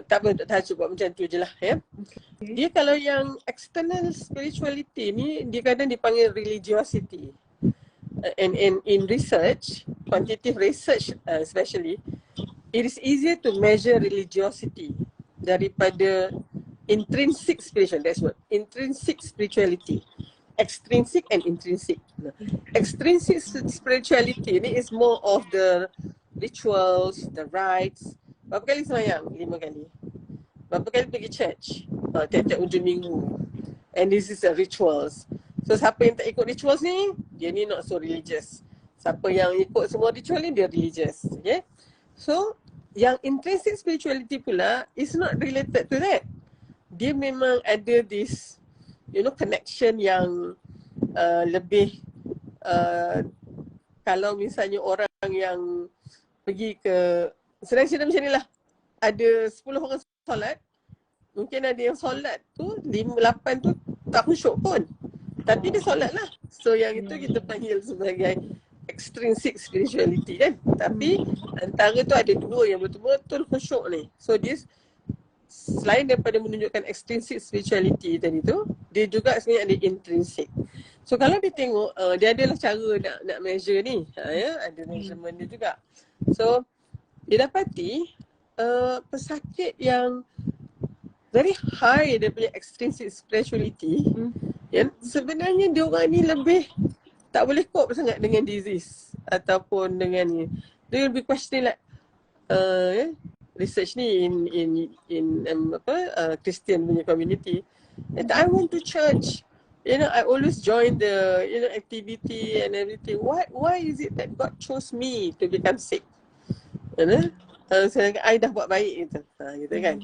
Tak apa, tak tahu buat macam tu je lah ya. Dia kalau yang external spirituality ni, dia kadang dipanggil religiosity. And in research, quantitative research especially, it is easier to measure religiosity daripada intrinsic spirituality. That's what intrinsic spirituality, extrinsic and intrinsic. Extrinsic spirituality ni is more of the rituals, the rites. Berapa kali semayang? 5 kali. Berapa kali pergi church? Tiap-tiap hujung minggu. And this is a rituals. So siapa yang tak ikut rituals ni, dia ni not so religious. Siapa yang ikut semua ritual ni, dia religious. Okay? So yang intrinsic spirituality pula is not related to that. Dia memang ada this, you know, connection yang lebih kalau misalnya orang yang pergi ke sedang-sedang macam ni lah, ada 10 orang solat, mungkin ada yang solat tu 5-8 tu tak khusyuk pun, tapi dia solat lah. So yang itu kita panggil sebagai extrinsic spirituality kan. Tapi antara tu ada 2 yang betul-betul khusyuk ni. So dia selain daripada menunjukkan extrinsic spirituality tadi tu, dia juga sebenarnya ada intrinsic. So kalau dia tengok, dia adalah cara nak measure ni, ya, ada measurement dia juga. So dia dapati pesakit yang very high daripada extrinsic spirituality, ya, sebenarnya dia orang ni lebih tak boleh cope sangat dengan disease ataupun dengan ni. Dia lebih question like research ni in Christian punya community. And I went to church, you know, I always join the, you know, activity and everything. Why is it that God chose me to become sick? You know, I dah buat baik gitu. Gitu kan.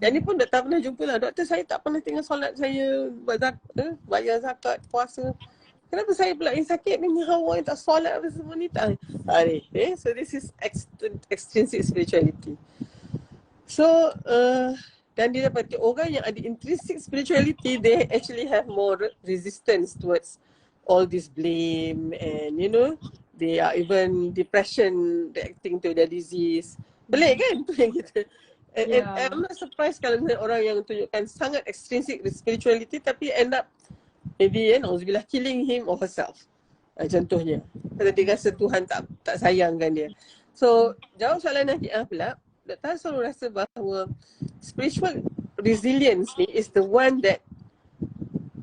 Yang ni pun tak pernah jumpa lah. Doktor, saya tak pernah tengok solat saya, bayar zakat, puasa. Kenapa saya pula yang sakit ni, nyawa yang tak solat apa semua ni tak. So this is extrinsic spirituality. So dan dia dapat orang yang ada intrinsic spirituality, they actually have more resistance towards all this blame, and you know, they are even depression reacting to their disease. Pelik kan tu yang kita. And I'm not surprised kalau orang yang tunjukkan sangat extrinsic spirituality tapi end up maybe nauzubillah killing him or herself. Contohnya, kalau dia rasa Tuhan tak sayangkan dia. So jawab soalan Nafiah pula, Dr. selalu rasa bahawa spiritual resilience ni is the one that,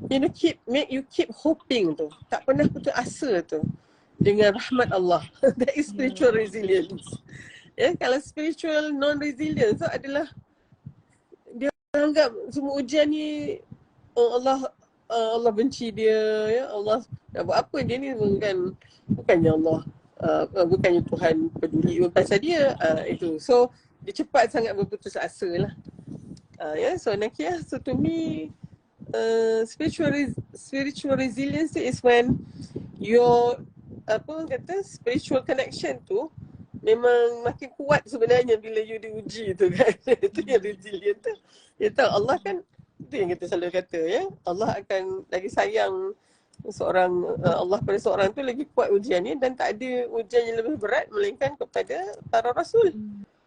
you know, make you keep hoping tu. Tak pernah putus asa tu dengan rahmat Allah. That is spiritual resilience. Ya, kalau spiritual non-resilience tu adalah dia anggap semua ujian ni Allah benci dia, ya Allah nak buat apa dia ni, bukannya Allah bukannya Tuhan peduli pasal dia, itu. So dia cepat sangat berputus asa lah. So Nakia, so to me spiritual resilience is when your spiritual connection tu memang makin kuat sebenarnya bila you diuji tu kan. Itu yang resilient tu. You tahu Allah kan, itu yang kita selalu kata, ya, Allah akan lagi sayang Allah pada seorang tu lagi kuat ujian ni, dan tak ada ujian yang lebih berat melainkan kepada para rasul.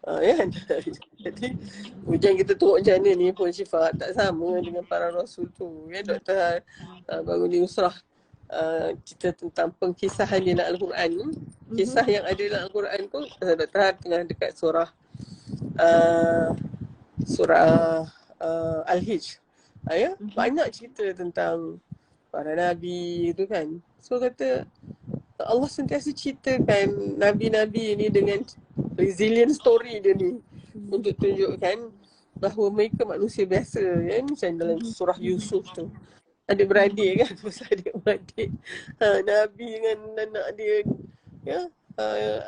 Ya. Jadi ujian kita tengok macam mana ni pun Syifa tak sama dengan para rasul tu, ya. Doktor baru ni Usrah cerita tentang pengkisahan di dalam Al-Quran ni. Kisah yang ada dalam Al-Quran tu Doktor tengah dekat surah Al-Hijr, ya. Banyak cerita tentang para nabi tu kan. So kata Allah sentiasa ceritakan nabi-nabi ni dengan resilient story dia ni, untuk tunjukkan bahawa mereka manusia biasa, ya. Macam dalam surah Yusuf tu, adik-beradik kan, pasal adik-beradik Nabi dengan anak dia, ya.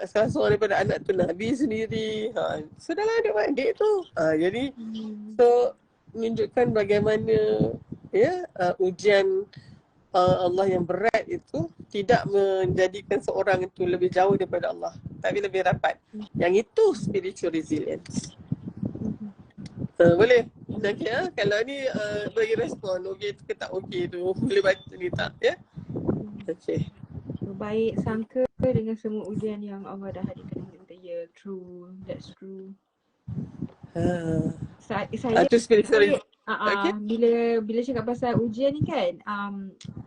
Salah seorang daripada anak tu Nabi sendiri, so dalam adik-beradik tu, jadi so menunjukkan bagaimana, ya, ujian Allah yang berat itu tidak menjadikan seorang itu lebih jauh daripada Allah, tapi lebih rapat. Yang itu spiritual resilience. Boleh Nakia, kalau ni bagi respon okey ke tak okey tu, boleh baca ni tak, ya. Okey. Baik sangka dengan semua ujian yang Allah dah hadirkan untuk kita. Ya, true. That's true. Saya Itu spiritual. Okay. Bila cakap pasal ujian ni kan,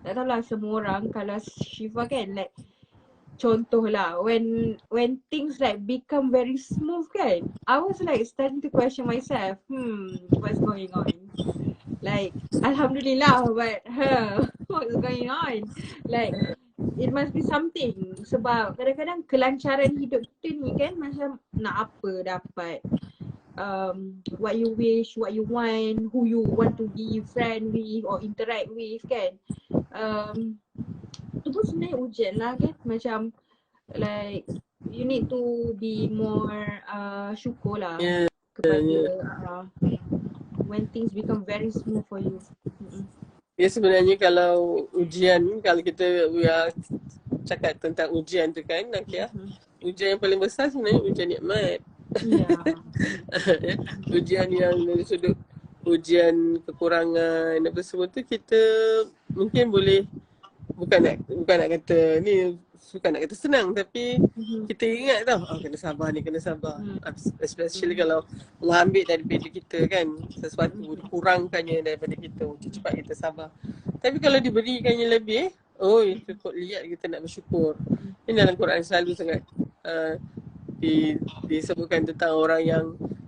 tak tahulah semua orang, kalau Syifa kan, like contohlah when things like become very smooth kan, I was like starting to question myself, what's going on? Like Alhamdulillah, but what's going on? Like it must be something, sebab kadang-kadang kelancaran hidup kita ni kan macam nak apa dapat. What you wish, what you want, who you want to be friend with or interact with kan, itu pun sebenarnya ujian lah kan. Macam like you need to be more syukur lah kepada when things become very smooth for you. Ya, sebenarnya kalau ujian, kalau kita cakap tentang ujian tu kan Nakia, ujian yang paling besar sebenarnya ujian nikmat. Ujian yang dari sudut ujian kekurangan apa semua tu, kita mungkin boleh bukan nak kata ni, bukan nak kata senang, tapi kita ingat tau, kena sabar ni, kena sabar. Especially kalau Allah ambil daripada kita kan, sesuatu dikurangkannya daripada kita, cepat kita sabar. Tapi kalau diberikannya lebih, cukup lihat kita nak bersyukur. Ini dalam Quran selalu sangat disebutkan tentang orang yang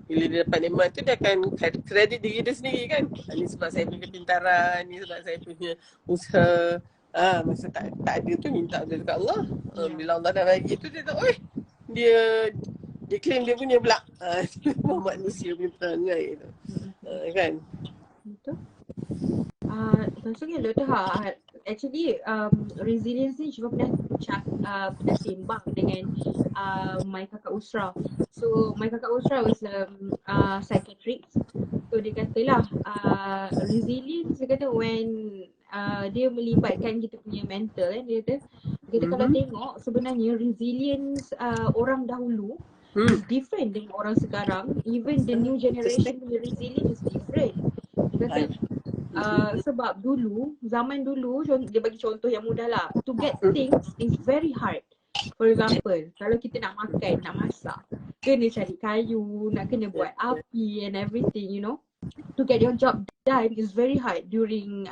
bila dia dapat nikmat tu, dia akan kredit diri dia sendiri kan. Ni sebab saya punya kepintaran, ni sebab saya punya usaha. Masa tak ada tu minta dekat Allah. Bila Allah dah bagi tu, dia tahu, dia claim dia punya pula. Manusia punya perangai tu. Kan? Betul. Maksudnya Dr. Actually resilience ni cuma pernah sembang dengan my kakak Usra. So my kakak Usra was psychiatrist. So dia katalah resilience, dia kata when dia melibatkan kita punya mental kan, dia kata kalau tengok sebenarnya resilience orang dahulu is different dengan orang sekarang. Even the new generation punya resilience is different. Dia kata sebab zaman dulu, dia bagi contoh yang mudah lah, to get things is very hard. For example, kalau kita nak makan, nak masak, kena cari kayu, nak kena buat api and everything, you know. To get your job done is very hard during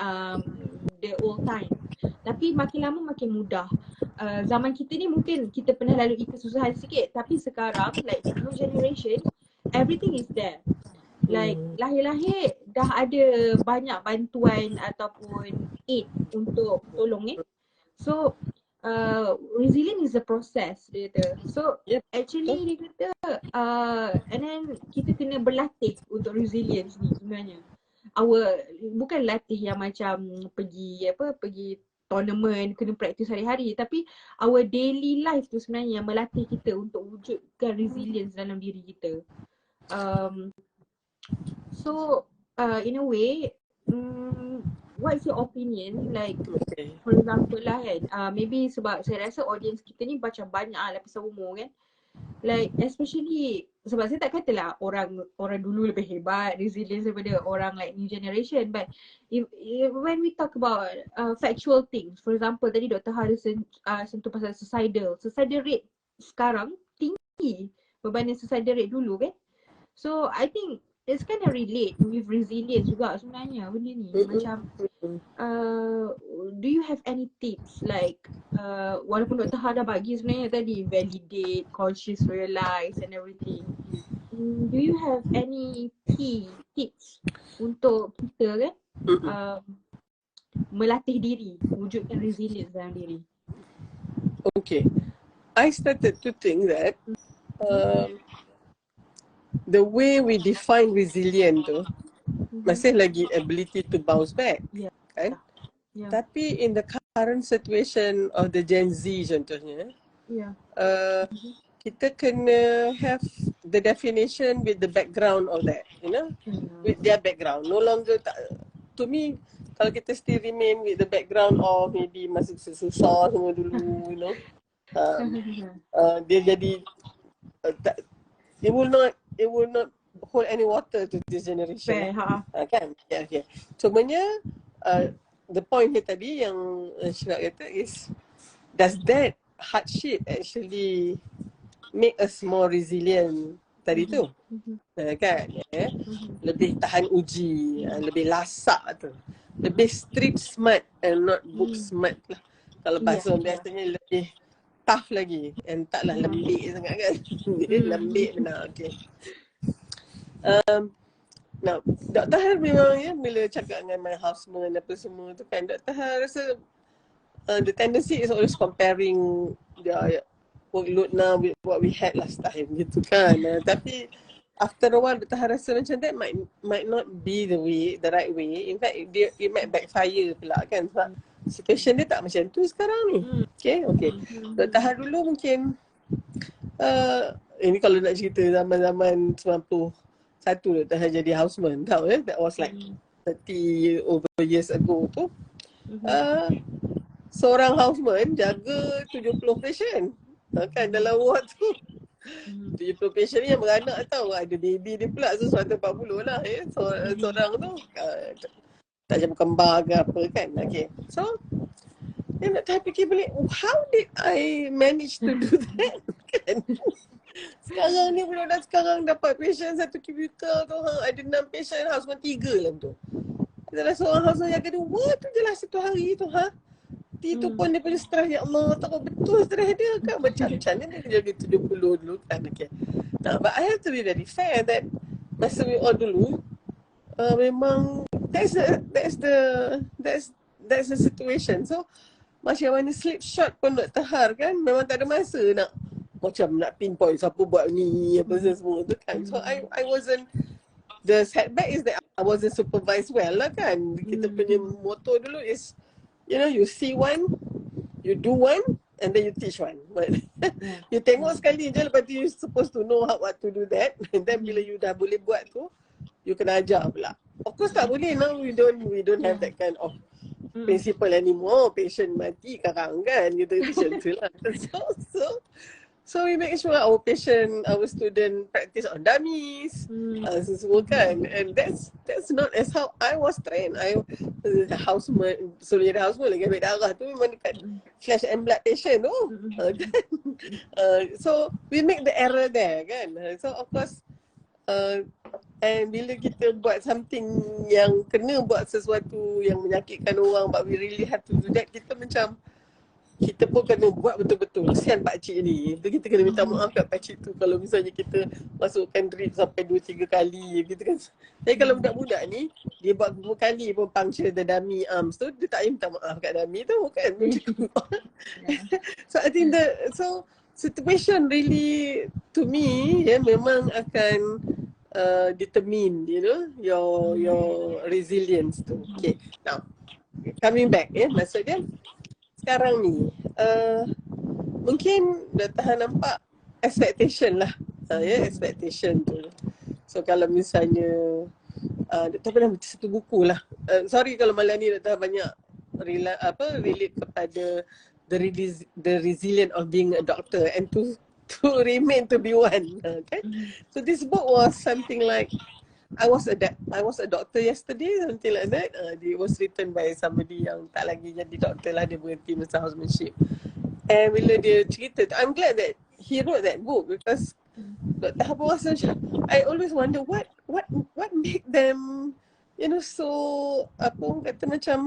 the old time. Tapi makin lama makin mudah. Zaman kita ni mungkin kita pernah lalui kesusahan sikit, tapi sekarang like the new generation, everything is there. Like lahir-lahir dah ada banyak bantuan ataupun aid untuk tolong So resilient is a process, dia kata. So Yep. actually dia kata and then kita kena berlatih untuk resilience ni sebenarnya. Bukan latih yang macam pergi tournament, kena practice hari-hari, tapi our daily life tu sebenarnya yang melatih kita untuk wujudkan resilience dalam diri kita. So in a way, what's your opinion, like for example lah kan, maybe sebab saya rasa audience kita ni macam banyak lah lapisan umur kan, like especially sebab saya tak katalah orang dulu lebih hebat resilience daripada orang like new generation, but if when we talk about factual things, for example tadi Dr. Har sentuh pasal suicidal rate sekarang tinggi berbanding suicidal rate dulu kan. So I think it's kind of relate with resilience juga sebenarnya benda ni. Macam do you have any tips like walaupun Dr. Har dah bagi sebenarnya tadi validate, conscious, realize and everything, do you have any key tips untuk kita kan melatih diri, wujudkan resilience dalam diri? Okay, I started to think that the way we define resilient tu masih lagi ability to bounce back, kan? Tapi in the current situation of the Gen Z contohnya, kita kena have the definition with the background of that, you know, with their background. No longer, to me, kalau kita still remain with the background of maybe masa susah semua dulu, you know, dia jadi it will not hold any water to this generation. Kan? Yeah. Cumanya the point here tadi yang Siraj kata is, does that hardship actually make us more resilient tadi tu? Kan? Lebih tahan uji, lebih lasak tu. Lebih street smart and not book smart lah. Kalau bahasa biasanya lebih tough lagi and taklah lembik sangat kan. Lembik benar, okay. Now, Dr. Har memang bila cakap dengan my houseman apa semua tu kan, Dr. Har rasa the tendency is always comparing their workload now with what we had last time gitu kan. Tapi after a while Dr. Har rasa macam that might not be the right way. In fact it might backfire pula kan, sebab situation dia tak macam tu sekarang ni. Okay. Dr. Har dulu mungkin ini kalau nak cerita zaman-zaman 91 Dr. Har jadi houseman, tahu that was like 30 over years ago tu. Seorang houseman jaga 70 patient kan dalam ward tu. 70 patient ni yang beranak tahu, ada baby dia pula, so 140 lah seorang tu tak jam kembar ke apa kan. Okay, so dia nak fikir balik, how did I manage to do that kan. Sekarang ni budak sekarang dapat patient satu cubicle tu, ada 6 patient, houseman 3 lah tu. Adalah seorang houseman jaga 2 tu je lah satu hari tu Itu pun dia punya stres, ya Allah, tak betul stres dia kan. Macam ni dia jaga 70 dulu kan. Okay. Nah, but I have to be very fair that masa we all dulu memang that's the situation. So macam mana slip shot pun Dr. Har kan, memang tak ada masa nak macam nak pinpoint siapa buat ni apa semua tu kan. So I wasn't, the setback is that I wasn't supervised well lah kan. Kita punya motto dulu is, you know, you see one, you do one, and then you teach one. But you tengok sekali je, lepas tu you supposed to know what to do that. And then bila you dah boleh buat tu, you kena ajar pula. Of course tak boleh, now we don't have that kind of principle anymore. Patient mati karang kan, gitu macam tu lah. So we make sure our patient, our student practice on dummies, semua kan. And that's not as how I was trained. I was a houseman, so jadi houseman lagi ambil darah tu memang dekat flesh and blood patient tu. So we make the error there kan. So of course, and bila kita buat something yang kena buat sesuatu yang menyakitkan orang, but we really have to do that, kita macam kita pun kena buat betul-betul. Kesian pakcik ni. Kita kena minta maaf kat pakcik tu kalau misalnya kita masukkan drip sampai 2-3 kali gitu kan. Tapi kalau budak-budak ni, dia buat beberapa kali pun puncture the dummy arms tu, dia tak payah minta maaf kat dummy tu kan. So I think so situation really to me memang akan determine your resilience tu. Okay, now coming back maksudnya sekarang ni mungkin dah tahan nampak expectation lah, expectation tu. So kalau misalnya Dr. pernah baca satu buku lah, sorry kalau malam ni Dr. banyak relate kepada the resilient of being a doctor and to remain to be one, okay? So this book was something like I was a doctor yesterday, something like that. It was written by somebody yang tak lagi jadi doktor lah, dia berhenti masa housemanship. And bila dia cerita, I'm glad that he wrote that book because Dr. Har was I always wonder what make them so apa orang kata macam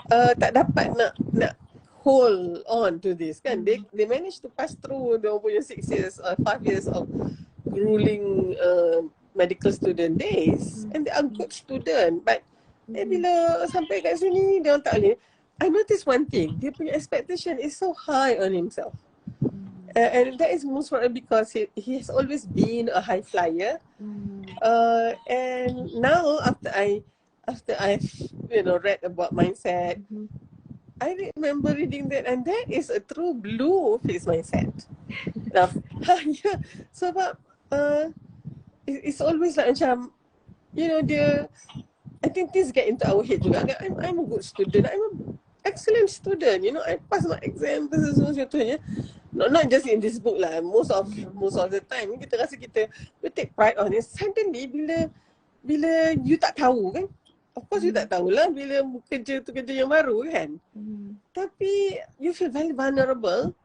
tak dapat nak hold on to this kan. They managed to pass through dia punya 6 years or 5 years of grueling medical student days and they are good student, but bila sampai kat sini dia orang tak boleh. I noticed one thing, dia punya expectation is so high on himself, and that is most probably because he has always been a high flyer, and now after I've read about mindset, I remember reading that, and that is a true blue face mindset. Now, yeah, sebab it's always like macam, dia, I think things get into our head juga. I'm a good student, I'm an excellent student, I pass my exam, semua contohnya. Not just in this book lah, most of the time kita rasa we take pride on it. Suddenly bila you tak tahu kan, of course you tak tahulah bila kerja tu kerja yang baru kan, tapi you feel very vulnerable,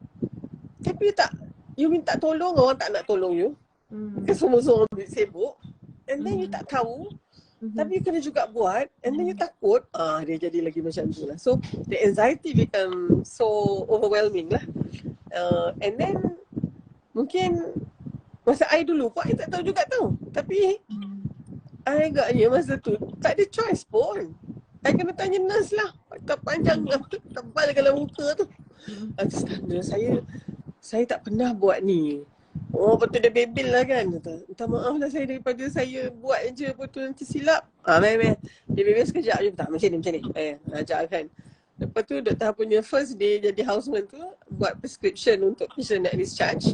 tapi you minta tolong, orang tak nak tolong you. Semua orang sibuk, and then you tak tahu, tapi you kena juga buat, and then you takut, dia jadi lagi macam tu lah. So the anxiety become so overwhelming lah, and then mungkin masa I dulu pun I tak tahu juga tau, tapi I agaknya masa tu tak ada choice pun. I kena tanya nurse lah, tak panjang tebal kalau muka tu. Saya tak pernah buat ni. Oh, betul dia bebel lah kan. Minta maaf lah saya daripada saya buat je, betul nanti silap. Dia bebel sekejap je. Tak, macam ni. Ajak kan. Lepas tu Dr. punya first day jadi houseman tu, buat prescription untuk patient nak discharge.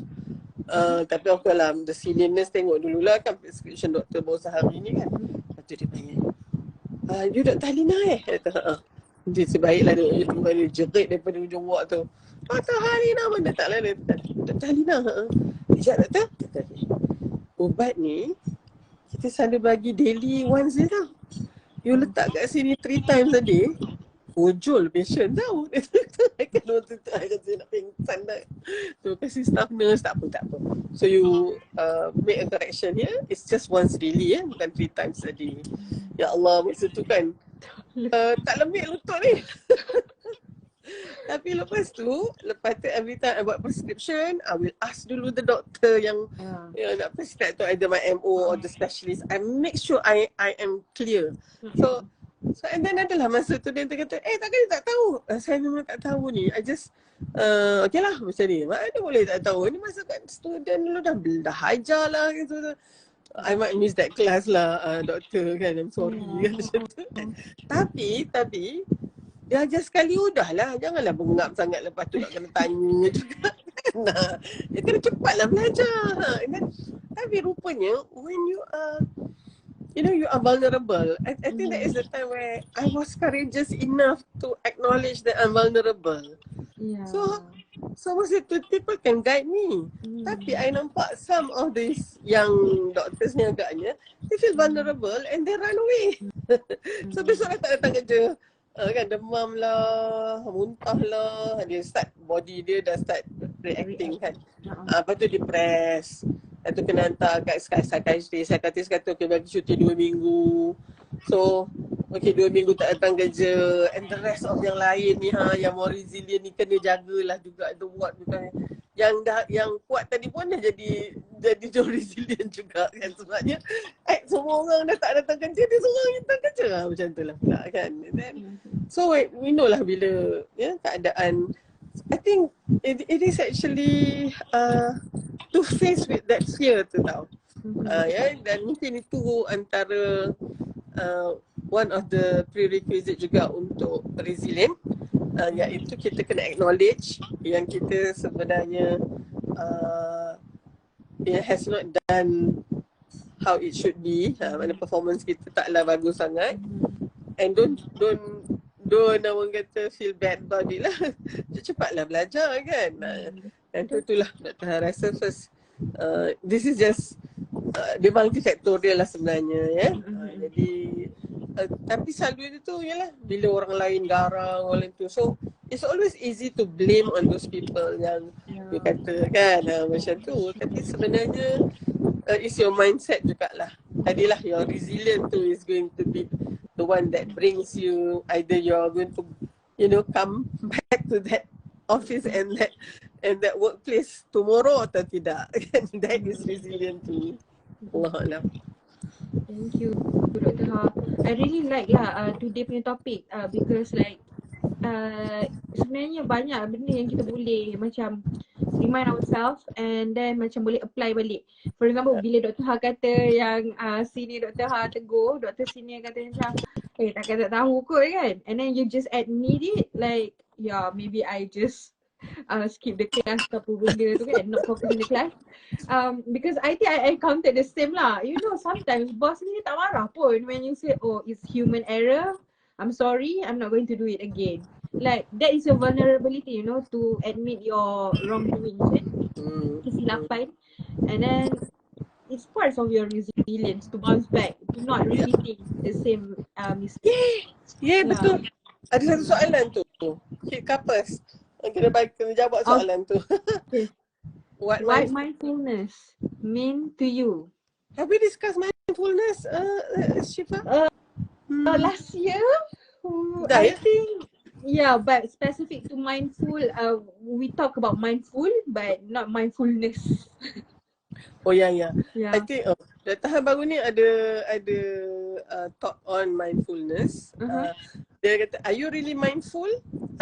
Tapi okay lah, the senior nurse tengok dululah kan prescription doktor baru sehari ni kan. Lepas tu dia tanya, you Dr. Harlina kata, dia sebaiklah dia jerit daripada ujung ward tu. Dr. Harlina mana tak lah dia. Dr. Harlina, sekejap doktor. Ubat ni kita selalu bagi daily once je tau. You letak kat sini 3 times a day, ujul patient tau. I kan waktu tu I rasa nak pingsan dah. So kasih staff nurse, tak apa. So you make a correction here, it's just once daily bukan 3 times a day. Ya Allah, masa tu kan tak lembik lutut ni. Tapi lepas tu every time I buat prescription, I will ask dulu the doctor yang nak prescribe tu, either my MO or the specialist. I make sure I am clear. So and then adalah masa tu dia kata, takkan dia tak tahu? Saya memang tak tahu ni. I just okay lah macam ni. Mana boleh tak tahu? Ni masa kan student dulu dah hajar lah gitu. I might miss that class lah, doktor kan. I'm sorry kan macam tu. Tapi dia ajar sekali udahlah. Janganlah bengap sangat lepas tu nak kena tanya juga. Dia kena cepatlah belajar. Tapi rupanya when you are you are vulnerable. I think that is the time where I was courageous enough to acknowledge that I'm vulnerable. Yeah. So masa tu people can guide me. Tapi I nampak some of these young doctors ni agaknya, they feel vulnerable and they run away. So besok tak datang kerja. Kan demam lah, muntah lah, body dia dah start reacting kan. Lepas tu depressed. Lepas tu kena hantar kat psychiatrist kata okay bagi cuti 2 minggu. So okay 2 minggu tak datang kerja, and the rest of yang lain ni yang more resilient ni kena jagalah juga the ward bukan yang kuat tadi pun dah jadi jauh resilient juga kan, sebabnya semua orang dah tak datang kerja, dia seorang yang datang kerja macam tu lah pula kan. Then, so we know lah bila keadaan, I think it is actually to face with that fear tu tau. Dan mungkin itu antara one of the prerequisite juga untuk resilient, iaitu kita kena acknowledge yang kita sebenarnya it has not done how it should be, mana performance kita taklah bagus sangat, and don't orang kata feel bad about it lah. Cepatlah belajar kan. Dan itulah Dr. Har rasa first this is just dia multifaktorial lah sebenarnya ya. Jadi tapi selalu itu ialah bila orang lain garang orang tu, so it's always easy to blame on those people yang dia kata kan macam tu, tapi sebenarnya it's your mindset jugalah. Tadilah your resilient tu is going to be the one that brings you, either you're going to come back to that office and that workplace tomorrow atau tidak. That is resilient to me. Allah Alam. Thank you, Dr. Ha. I really like today punya topik because like sebenarnya banyak benda yang kita boleh macam remind ourselves and then macam boleh apply balik. For example, bila Dr. Ha kata yang senior Dr. Ha tegur, Dr. Senior kata macam takkan tak tahu kot kan, and then you just admit it like maybe I just skip the class ke apa benda tu kan, not focus in the class. Because I think I encountered the same lah. You know, sometimes boss ni tak marah pun when you say, oh, it's human error, I'm sorry, I'm not going to do it again. Like, that is your vulnerability, you know, to admit your wrongdoing, kan? Kesilapan. And then, it's part of your resilience to bounce back, to not repeating the same mistake. Yeah, betul. Ada satu soalan tu. Kit kapas. Kena jawab soalan tu. Okay. What mindfulness mean to you? Have we discussed mindfulness, Syiffa? Last year, I think, but specific to mindful, we talk about mindful, but not mindfulness. Oh ya. I think Dr. Har baru ni ada talk on mindfulness. Dia kata, are you really mindful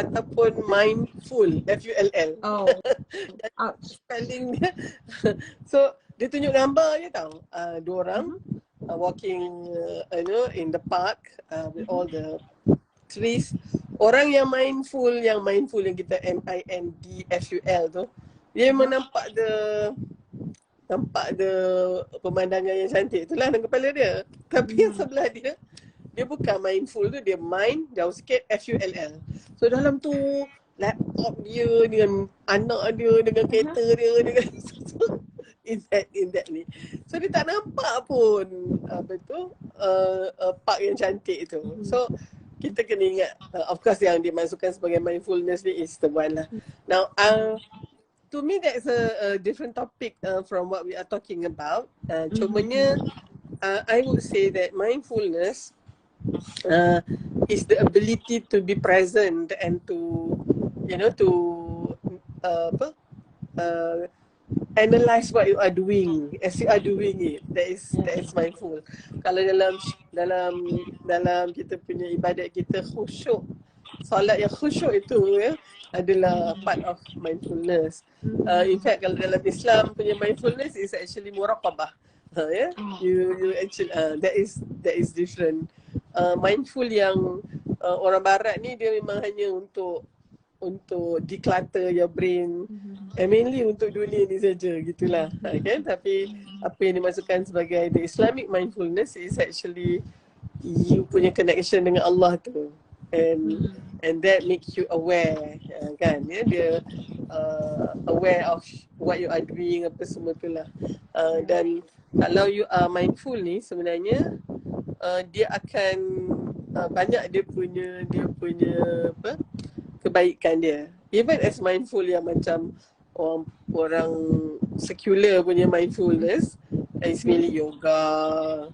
ataupun mindful, F-U-L-L. Oh. Spelling dia. So dia tunjuk gambar je tau. Dua orang walking in the park with all the trees. Orang yang mindful yang kita M-I-N-D-F-U-L tu, dia memang nampak pemandangan yang cantik tu lah dalam kepala dia. Tapi yang sebelah dia bukan mindful tu, dia mind jauh sikit F-U-L-L. So dalam tu laptop dia dengan anak dia dengan kereta dia dengan in that ni. So dia tak nampak pun park yang cantik tu. So kita kena ingat, of course yang dimasukkan sebagai mindfulness ni is the one lah. Now to me that's a different topic from what we are talking about. Cumanya I would say that mindfulness is the ability to be present and to analyze what you are doing as you are doing it. That is mindful. Kalau dalam kita punya ibadat kita khusyuk, solat yang khusyuk itu adalah part of mindfulness. In fact, kalau dalam Islam punya mindfulness is actually muraqabah. You actually that is different. Mindful yang orang barat ni dia memang hanya untuk declutter your brain, mainly untuk dunia ni saja gitulah, kan? Tapi apa yang dimasukkan sebagai the Islamic mindfulness is actually you punya connection dengan Allah tu, and that makes you aware, kan? Dia aware of what you are doing, apa semua tu lah. Dan kalau you are mindful ni sebenarnya dia akan banyak dia punya kebaikan dia. Even as mindful yang macam orang secular punya mindfulness, is mainly yoga,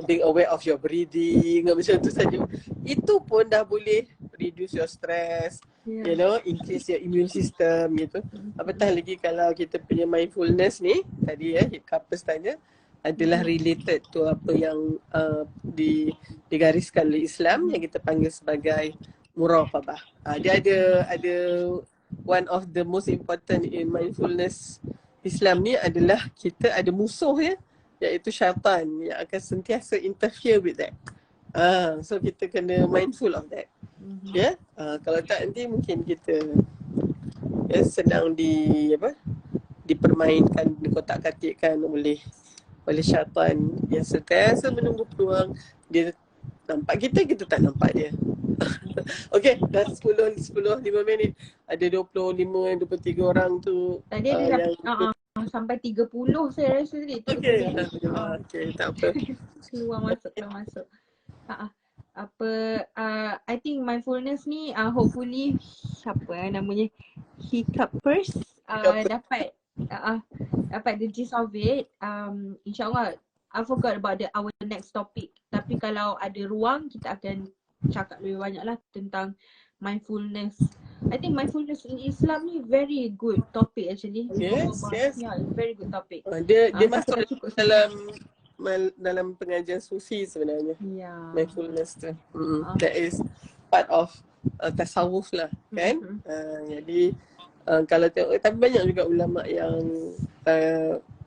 being aware of your breathing, macam tu saja. Itu pun dah boleh reduce your stress, increase your immune system gitu. Apatah lagi kalau kita punya mindfulness ni, tadi Hip Couples tanya, adalah related to apa yang digariskan oleh Islam yang kita panggil sebagai muraqabah. Dia ada one of the most important in mindfulness Islam ni adalah kita ada musuh iaitu syaitan yang akan sentiasa interfere with that. So kita kena mindful of that. Kalau tak nanti mungkin kita sedang dipermainkan, dikotak-katikkan oleh syaitan yang sentiasa menunggu peluang. Dia nampak kita tak nampak dia. Okay, dah 5 minit. Ada 23 orang tu. Tadi ada sampai 30 saya rasa tadi. Okay, tak apa. Keluar masuk. I think mindfulness ni hopefully Hiccupers dapat the gist of it. InsyaAllah, I forgot about our next topic. Tapi kalau ada ruang, kita akan cakap lebih banyak lah tentang mindfulness. I think mindfulness in Islam ni very good topic actually. Yes. Yeah, it's very good topic. Dia masuk dalam pengajian sufi sebenarnya. Mindfulness tu. That is part of tasawuf lah kan. Jadi kalau tengok, tapi banyak juga ulama yang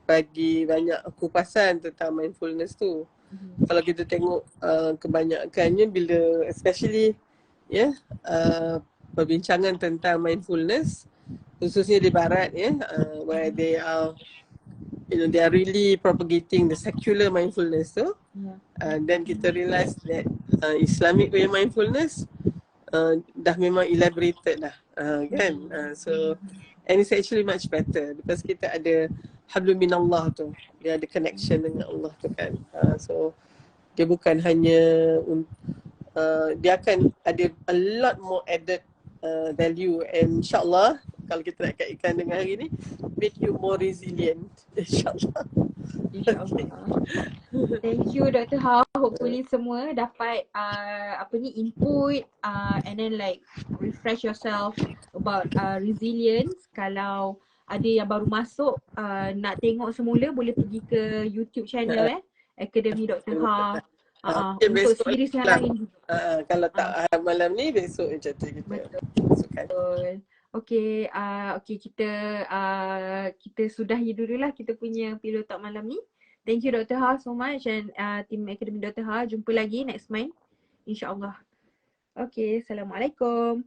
bagi banyak kupasan tentang mindfulness tu. Kalau kita tengok kebanyakannya bila especially perbincangan tentang mindfulness khususnya di barat where they are they are really propagating the secular mindfulness tu. Then kita realise that Islamic way mindfulness dah memang elaborated lah kan. So and it's actually much better because kita ada hablum minallah tu, dia ada connection dengan Allah tu kan. So dia bukan hanya dia akan ada a lot more added value, and insyaAllah kalau kita nak kaitkan dengan hari ni, make you more resilient, insyaAllah. Thank you Dr. Ha. Hopefully semua dapat input and then like refresh yourself about resilience. Kalau ada yang baru masuk nak tengok semula, boleh pergi ke YouTube channel Akademi Dr. Ha. Untuk series yang lain juga. Kalau tak malam ni, besok macam tu kita masukkan. Betul. Okay, kita sudahi dulu lah kita punya pillow talk malam ni. Thank you Dr. Ha so much, and team Akademi Dr. Ha. Jumpa lagi next month, InsyaAllah. Okay, Assalamualaikum.